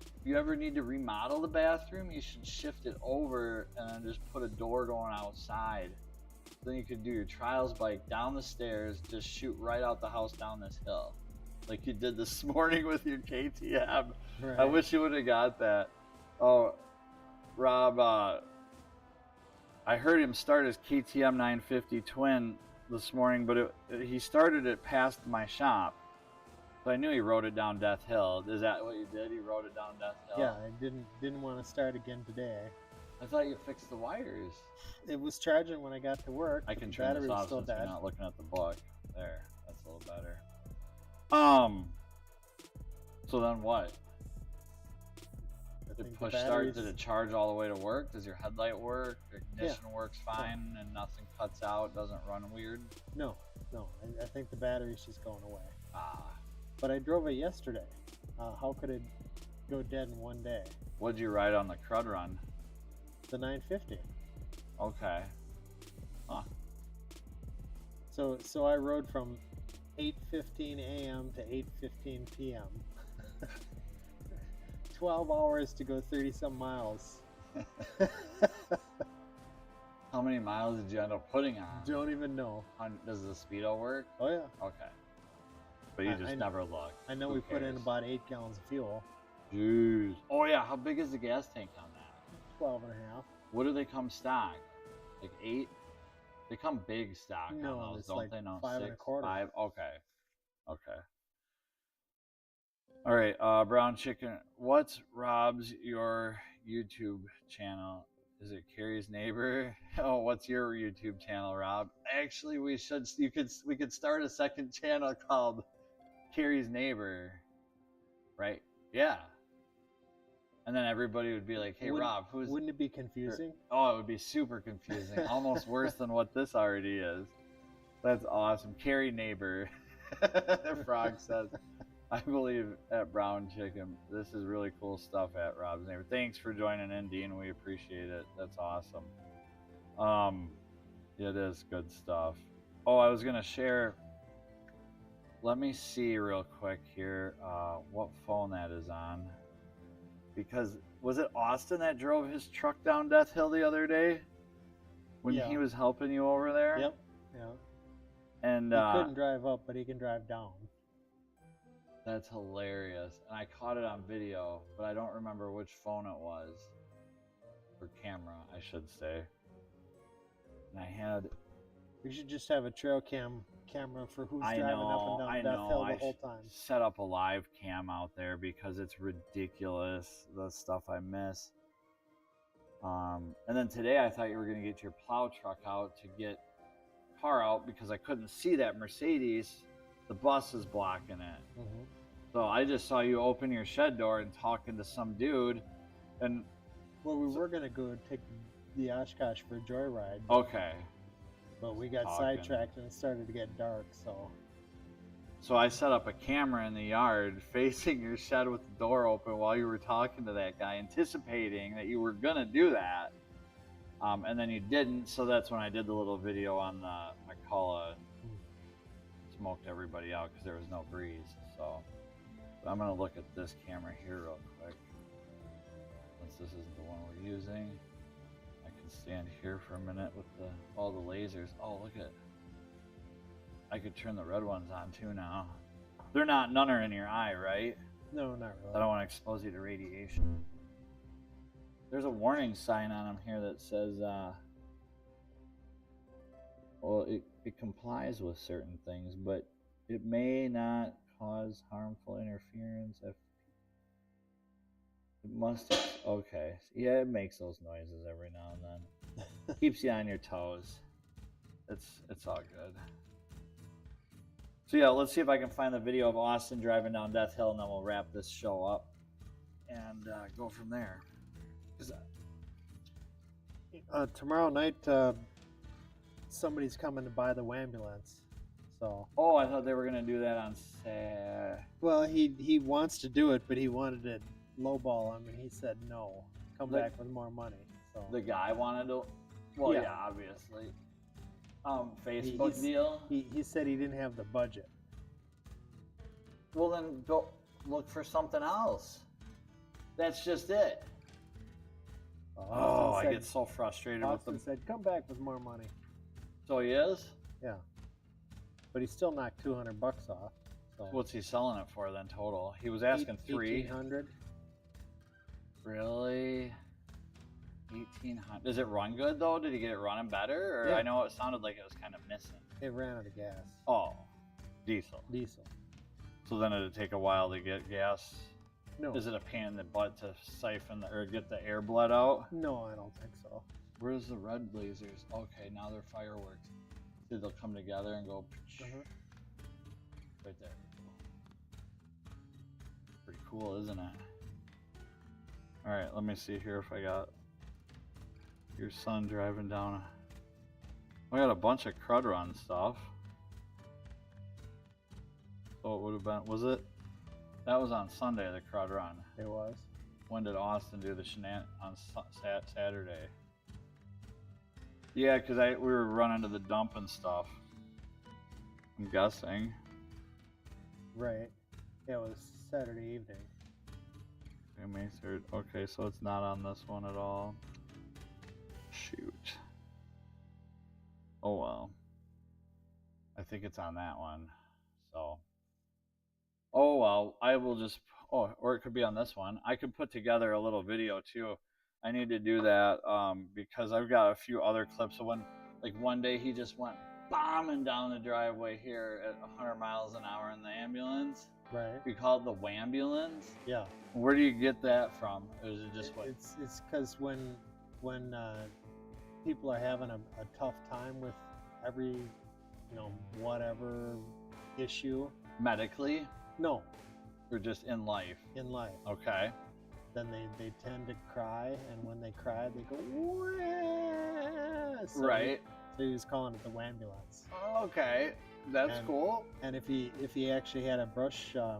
If you ever need to remodel the bathroom, you should shift it over and then just put a door going outside. Then you could do your trials bike down the stairs, just shoot right out the house down this hill, like you did this morning with your KTM.
Right.
I wish you would have got that. Oh, Rob, I heard him start his KTM 950 Twin this morning, but he started it past my shop. So I knew he rode it down Death Hill. Is that what you did? You rode it down Death Hill?
Yeah, I didn't want to start again today.
I thought you fixed the wires.
It was charging when I got to work.
I can
The
turn this
battery's
off
still
since you're
dead.
not looking at the book. There, that's a little better. So then what?
I
Did
think the
push start?
battery's-
Did it charge all the way to work? Does your headlight work? The ignition works fine and nothing cuts out, doesn't run weird?
No. I think the battery's just going away.
Ah.
But I drove it yesterday. How could it go dead in one day?
What'd you ride on the crud run?
The 950.
Okay. Huh.
So I rode from 8:15 a.m. to 8:15 p.m. 12 hours to go 30-some miles.
How many miles did you end up putting on?
Don't even know.
Does the speedo work?
Oh yeah.
Okay. But you just
I-
never look.
I know
Who
we put in
cares?
about 8 gallons of fuel.
Jeez. Oh yeah, how big is the gas tank on that?
12 and a half.
What do they come stock? Like 8? They come big stock
No,
on those,
it's
don't
like
they? No,
5 and a
6,
quarter.
5. Okay. Okay. All right, Brown Chicken. What's Rob's your YouTube channel? Is it Carrie's Neighbor? Oh, what's your YouTube channel, Rob? Actually, we could start a second channel called Carrie's Neighbor, right? Yeah. And then everybody would be like, "Hey, Rob, who's?"
Wouldn't it be confusing?
Oh, it would be super confusing, almost worse than what this already is. That's awesome. Carrie Neighbor, Frog says. I believe at Brown Chicken. This is really cool stuff at Rob's Neighbor. Thanks for joining in, Dean. We appreciate it. That's awesome. It is good stuff. Oh, I was gonna share. Let me see real quick here what phone that is on. Because was it Austin that drove his truck down Death Hill the other day when
Yeah.
he was helping you over there?
Yep. Yeah.
And
He couldn't drive up, but he can drive down.
that's hilarious. And I caught it on video, but I don't remember which phone it was. Or camera, I should say. And I had...
We should just have a trail camera for who's
I
driving
know,
up and down
I
Death
know.
Hill
I
the whole time.
set up a live cam out there because it's ridiculous, the stuff I miss. And then today I thought you were going to get your plow truck out to get car out because I couldn't see that Mercedes. The bus is blocking it.
Mm-hmm.
So I just saw you open your shed door and talking to some dude. And
Well, we were gonna go take the Oshkosh for a joyride,
okay.
but we got
Talking.
sidetracked and it started to get dark. So
I set up a camera in the yard facing your shed with the door open while you were talking to that guy, anticipating that you were gonna do that. And then you didn't, so that's when I did the little video on the Macala and smoked everybody out because there was no breeze. So but I'm gonna look at this camera here real quick. since this isn't the one we're using. I can stand here for a minute with all the lasers. Oh, look at, I could turn the red ones on too now. They're not, none are in your eye, right?
No, not really.
I don't want to expose you to radiation. There's a warning sign on them here that says, well, it complies with certain things, but it may not cause harmful interference if it must. Okay, yeah, it makes those noises every now and then. Keeps you on your toes. It's all good. So yeah, let's see if I can find the video of Austin driving down Death Hill, and then we'll wrap this show up and go from there.
Tomorrow night, somebody's coming to buy the ambulance. So.
Oh, I thought they were gonna do that on Saturday.
Well, he wants to do it, but he wanted to lowball him, and he said no. Come back with more money. So.
The guy wanted to. Well, yeah, obviously. Facebook deal.
He said he didn't have the budget.
Well, then go look for something else. That's just it. Oh, I get so frustrated with them.
Austin said, "Come back with more money."
So he is?
Yeah. But he still knocked $200 off. So.
What's he selling it for then total? He was asking $300. Really? 1,800. Does it run good though? Did he get it running better? Or I know it sounded like it was kind of missing.
It ran out of gas.
Oh, diesel.
Diesel.
So then it'd take a while to get gas.
No.
Is it a pain in the butt to siphon or get the air bled out?
No, I don't think so.
Where's the red lasers? Okay, now they're fireworks. See, they'll come together and go right there. Pretty cool, isn't it? All right, let me see here if I got your son driving down. I got a bunch of crud run stuff. So it would have been, was it? That was on Sunday, the crud run.
It was.
When did Austin do the on Saturday? Yeah, because we were running to the dump and stuff. I'm guessing.
Right. Yeah, it was Saturday evening.
May 3rd. Okay, so it's not on this one at all. Shoot. Oh well. I think it's on that one. So. Oh well, I will just. Oh, or it could be on this one. I could put together a little video too. I need to do that because I've got a few other clips of when, like one day he just went bombing down the driveway here at 100 miles an hour in the ambulance.
Right.
We call it the Wambulance.
Yeah.
Where do you get that from? Or is it just what?
It's because when people are having a tough time with every, whatever issue.
Medically?
No.
Or just in life?
In life.
Okay.
Then they tend to cry, and when they cry, they go, wah! So
right.
So he was calling it the Wambulance.
Okay, that's cool.
And if he actually had a brush, a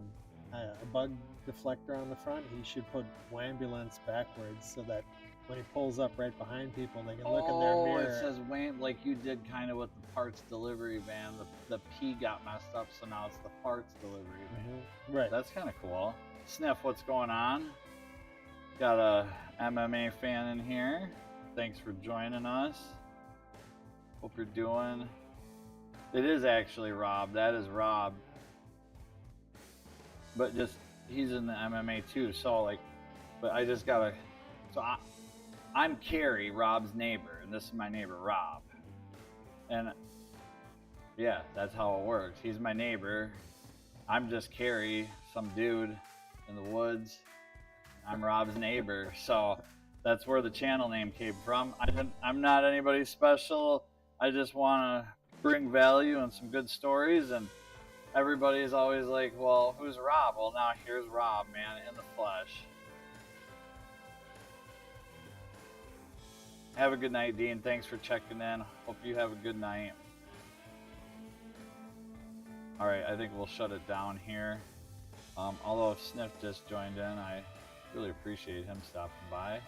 bug deflector on the front, he should put Wambulance backwards so that when he pulls up right behind people, they can look in their mirror.
Oh, it says Wham, like you did kind of with the parts delivery van. The P got messed up, so now it's the parts delivery van.
Right.
That's kind of cool. Sniff, what's going on? Got a MMA fan in here. Thanks for joining us. Hope you're doing. It is actually Rob. That is Rob. But just he's in the MMA too. So like, but I just gotta. So I'm Carrie, Rob's neighbor, and this is my neighbor Rob. And yeah, that's how it works. He's my neighbor. I'm just Carrie, some dude in the woods. I'm Rob's neighbor, so that's where the channel name came from. I'm not anybody special. I just want to bring value and some good stories, and everybody's always like, well, who's Rob? Well, now here's Rob, man, in the flesh. Have a good night, Dean. Thanks for checking in. Hope you have a good night. All right, I think we'll shut it down here. Although if Sniff just joined in, I really appreciate him stopping by.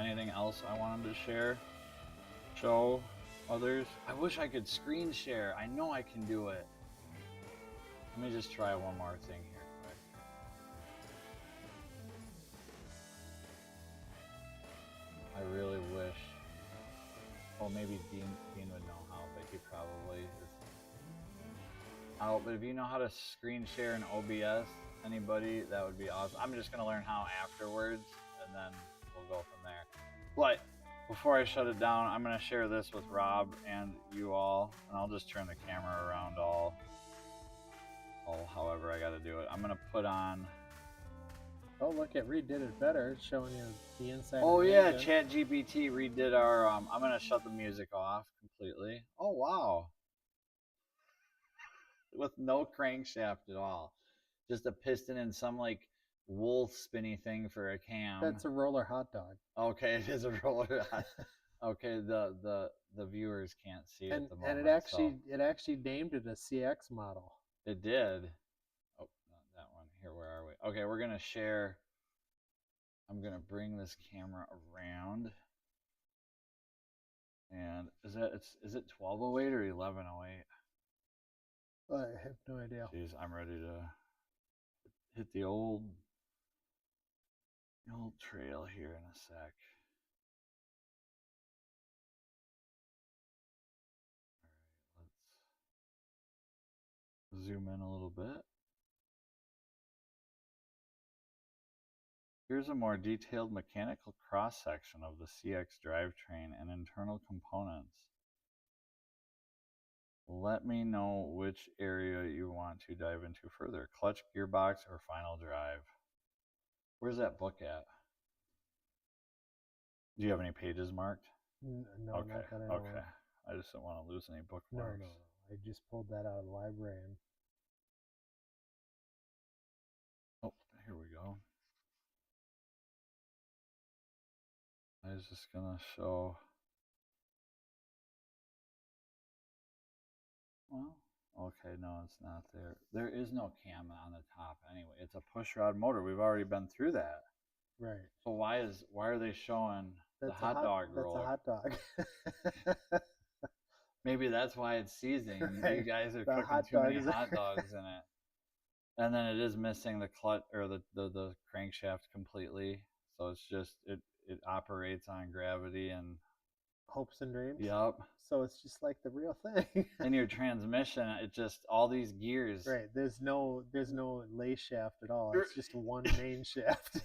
Anything else I wanted to share? Show others? I wish I could screen share. I know I can do it. Let me just try one more thing here quick. really wish. Well, maybe Dean would know how, but he probably is. Oh, but if you know how to screen share in OBS, anybody, that would be awesome. I'm just gonna learn how afterwards, and then we'll go from there. But before I shut it down, I'm gonna share this with Rob and you all, and I'll just turn the camera around all however I gotta do it. I'm gonna put on.
Oh, look, it redid it better. It's showing you the inside.
Oh
of the
yeah,
engine.
ChatGPT redid our. I'm gonna shut the music off completely. Oh wow, with no crankshaft at all, just a piston and some like wool spinny thing for a cam.
That's a roller hot dog.
Okay, it is a roller. Okay, the viewers can't see it
And
at the moment.
it actually named it a CX model.
It did. Oh, not that one. Here, where are we? Okay, we're gonna share. I'm gonna bring this camera around. And is it 1208 or 1108?
I have no idea.
Jeez, I'm ready to hit the old trail here in a sec. All right, let's zoom in a little bit. Here's a more detailed mechanical cross-section of the CX drivetrain and internal components. Let me know which area you want to dive into further. Clutch, gearbox, or final drive. Where's that book at? Do you have any pages marked?
No,
Okay,
not that I know
okay.
of.
I just don't want to lose any
No,
bookmarks.
no. I just pulled that out of the library. And
Oh, here we go. I was just gonna show. Well, okay, no, it's not there. There is no cam on the top anyway. It's a push rod motor. We've already been through that.
right.
So why are they showing the hot dog roller?
That's a hot dog.
Maybe that's why it's seizing.
Right.
You guys are
The
cooking
hot
too many
dogs.
hot dogs in it. And then it is missing the clutch or the crankshaft completely. So it's just it operates on gravity and
Hopes and dreams.
yep.
So it's just like the real thing.
And your transmission, it just all these gears.
Right. There's no lay shaft at all. It's just one main shaft.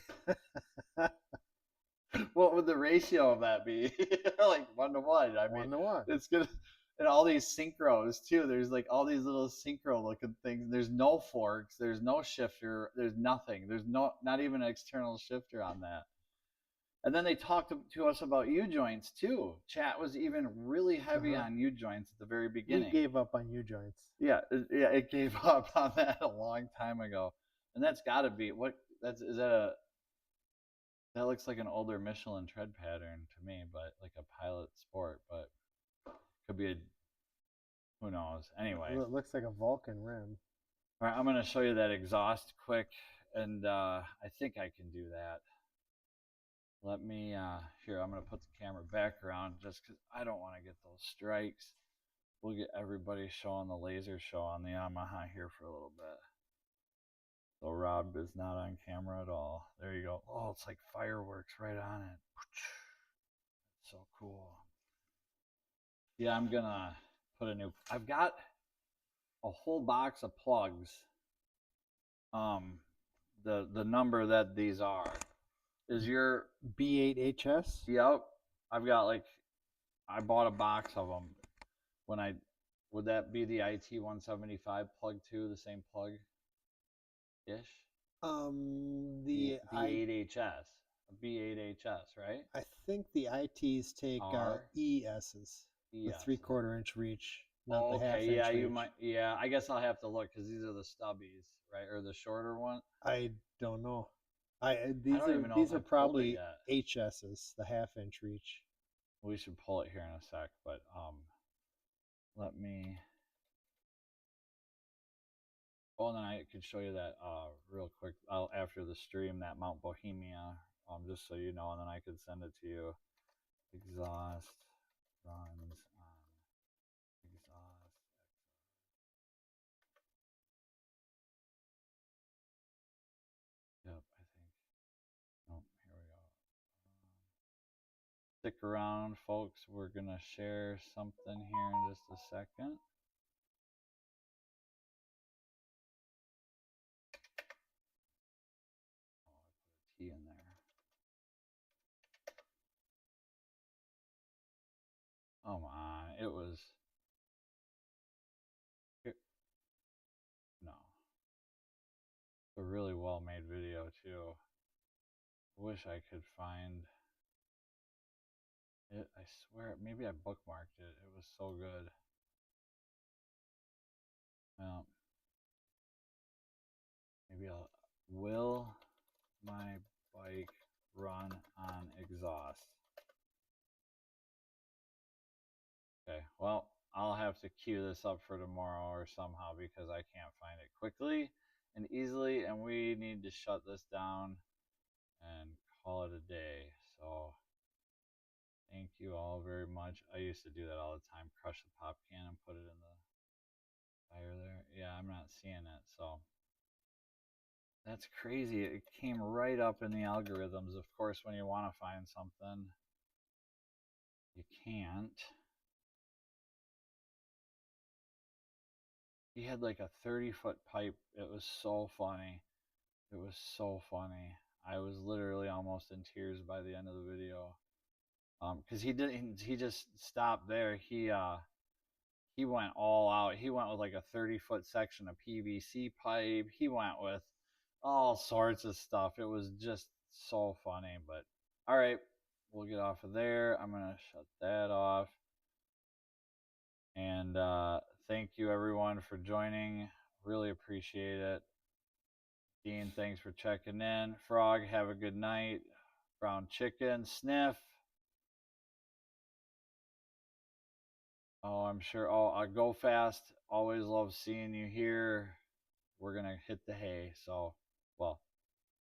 What would the ratio of that be? Like 1-to-1. I mean,
1-to-1.
it's gonna, and all these synchros too. There's like all these little synchro looking things. There's no forks. There's no shifter. There's nothing. There's not even an external shifter on that. And then they talked to us about U-joints too. Chat was even really heavy on U-joints at the very beginning.
We gave up on U-joints.
Yeah, it gave up on that a long time ago. And that's got to be that looks like an older Michelin tread pattern to me, but like a Pilot Sport, but could be who knows. Anyway,
It looks like a Vulcan rim.
all right, I'm going to show you that exhaust quick, and I think I can do that. Let me, here, I'm going to put the camera back around just because I don't want to get those strikes. We'll get everybody showing the laser show on the Yamaha here for a little bit. So Rob is not on camera at all. There you go. Oh, it's like fireworks right on it. So cool. Yeah, I'm gonna put I've got a whole box of plugs. The number that these are is your
B8HS?
Yep. I've got I bought a box of them would that be the IT175 plug too, the same plug? Ish.
The
B8HS. B8HS, right?
I think the ITs take ESs, the 3/4 inch reach, not the half inch
yeah,
reach.
you might. Yeah, I guess I'll have to look because these are the stubbies, right, or the shorter one.
I don't know.
These
are probably HSs, the half inch reach.
We should pull it here in a sec, but let me. Oh, and then I could show you that real quick after the stream, that Mount Bohemia, just so you know, and then I could send it to you. Exhaust runs on exhaust. Yep, I think. Oh, here we go. stick around, folks. We're going to share something here in just a second. Oh, I put a T in there. Come on. It was... No. It's a really well-made video, too. Wish I could find it. I swear, maybe I bookmarked it. It was so good. Well, maybe I'll... Will my bike run on exhaust? Okay, well, I'll have to queue this up for tomorrow or somehow because I can't find it quickly and easily, and we need to shut this down and call it a day. So thank you all very much. I used to do that all the time, crush the pop can and put it in the fire there. Yeah, I'm not seeing it, so that's crazy. It came right up in the algorithms. Of course, when you want to find something, you can't. He had like a 30-foot pipe. It was so funny. It was so funny. I was literally almost in tears by the end of the video. Because he just stopped there. He went all out. He went with like a 30-foot section of PVC pipe. He went with all sorts of stuff. It was just so funny. But all right, we'll get off of there. I'm gonna shut that off. And thank you everyone for joining. Really appreciate it. Dean, thanks for checking in. Frog, have a good night. Brown chicken, Sniff. Oh, I'm sure. Oh, Go Fast. Always love seeing you here. We're going to hit the hay. So, well,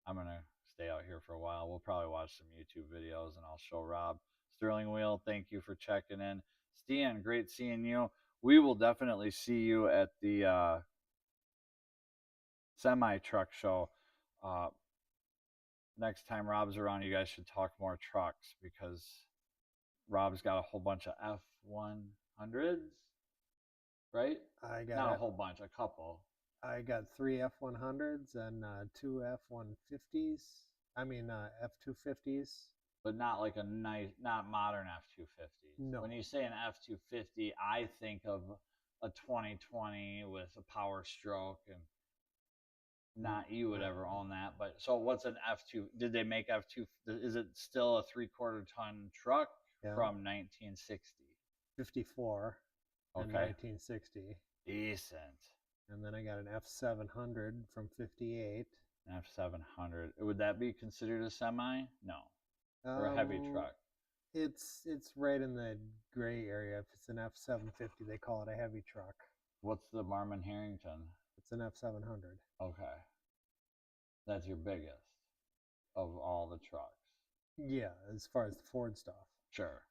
I'm going to stay out here for a while. We'll probably watch some YouTube videos and I'll show Rob. Sterling Wheel, thank you for checking in. Stian, great seeing you. We will definitely see you at the semi-truck show. Next time Rob's around, you guys should talk more trucks because Rob's got a whole bunch of F100s, right?
I got
Not a whole bunch, a couple.
I got 3 F100s and 2 F150s. I mean F250s.
But not like a nice, not modern F250s.
No.
When you say an F250, I think of a 2020 with a Power Stroke, and not you would ever own that. But so what's an F2? Did they make F2? Is it still a 3/4 ton truck from 1960?
54 in 1960.
Decent.
And then I got an F700 from 58.
An F700. Would that be considered a semi? No. Or a heavy truck?
It's right in the gray area. If it's an F750, they call it a heavy truck.
What's the Marmon Harrington?
It's an F700.
Okay. That's your biggest of all the trucks.
Yeah, as far as the Ford stuff.
Sure.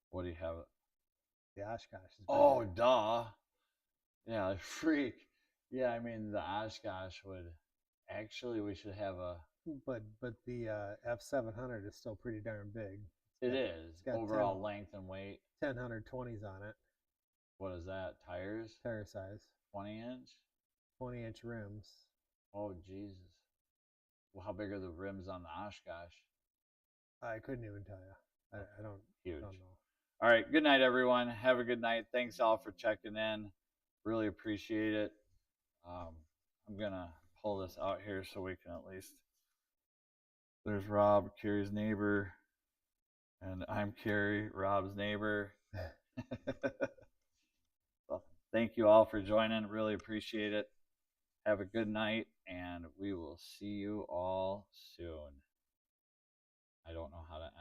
What do you have?
The Oshkosh is bigger.
Oh, duh. Yeah, freak. Yeah, I mean, the Oshkosh would... Actually, we should have a...
But the F700 is still pretty darn big.
It is. Overall length and weight.
10 120s on it.
What is that? Tires?
Tire size.
20-inch?
20-inch rims.
Oh, Jesus. Well, how big are the rims on the Oshkosh?
I couldn't even tell you. I don't,
Huge.
don't know.
All right. Good night, everyone. Have a good night. Thanks all for checking in. Really appreciate it. I'm going to pull this out here so we can at least... There's Rob, Carrie's neighbor. And I'm Carrie, Rob's neighbor. Well, thank you all for joining. Really appreciate it. Have a good night, and we will see you all soon. I don't know how to end.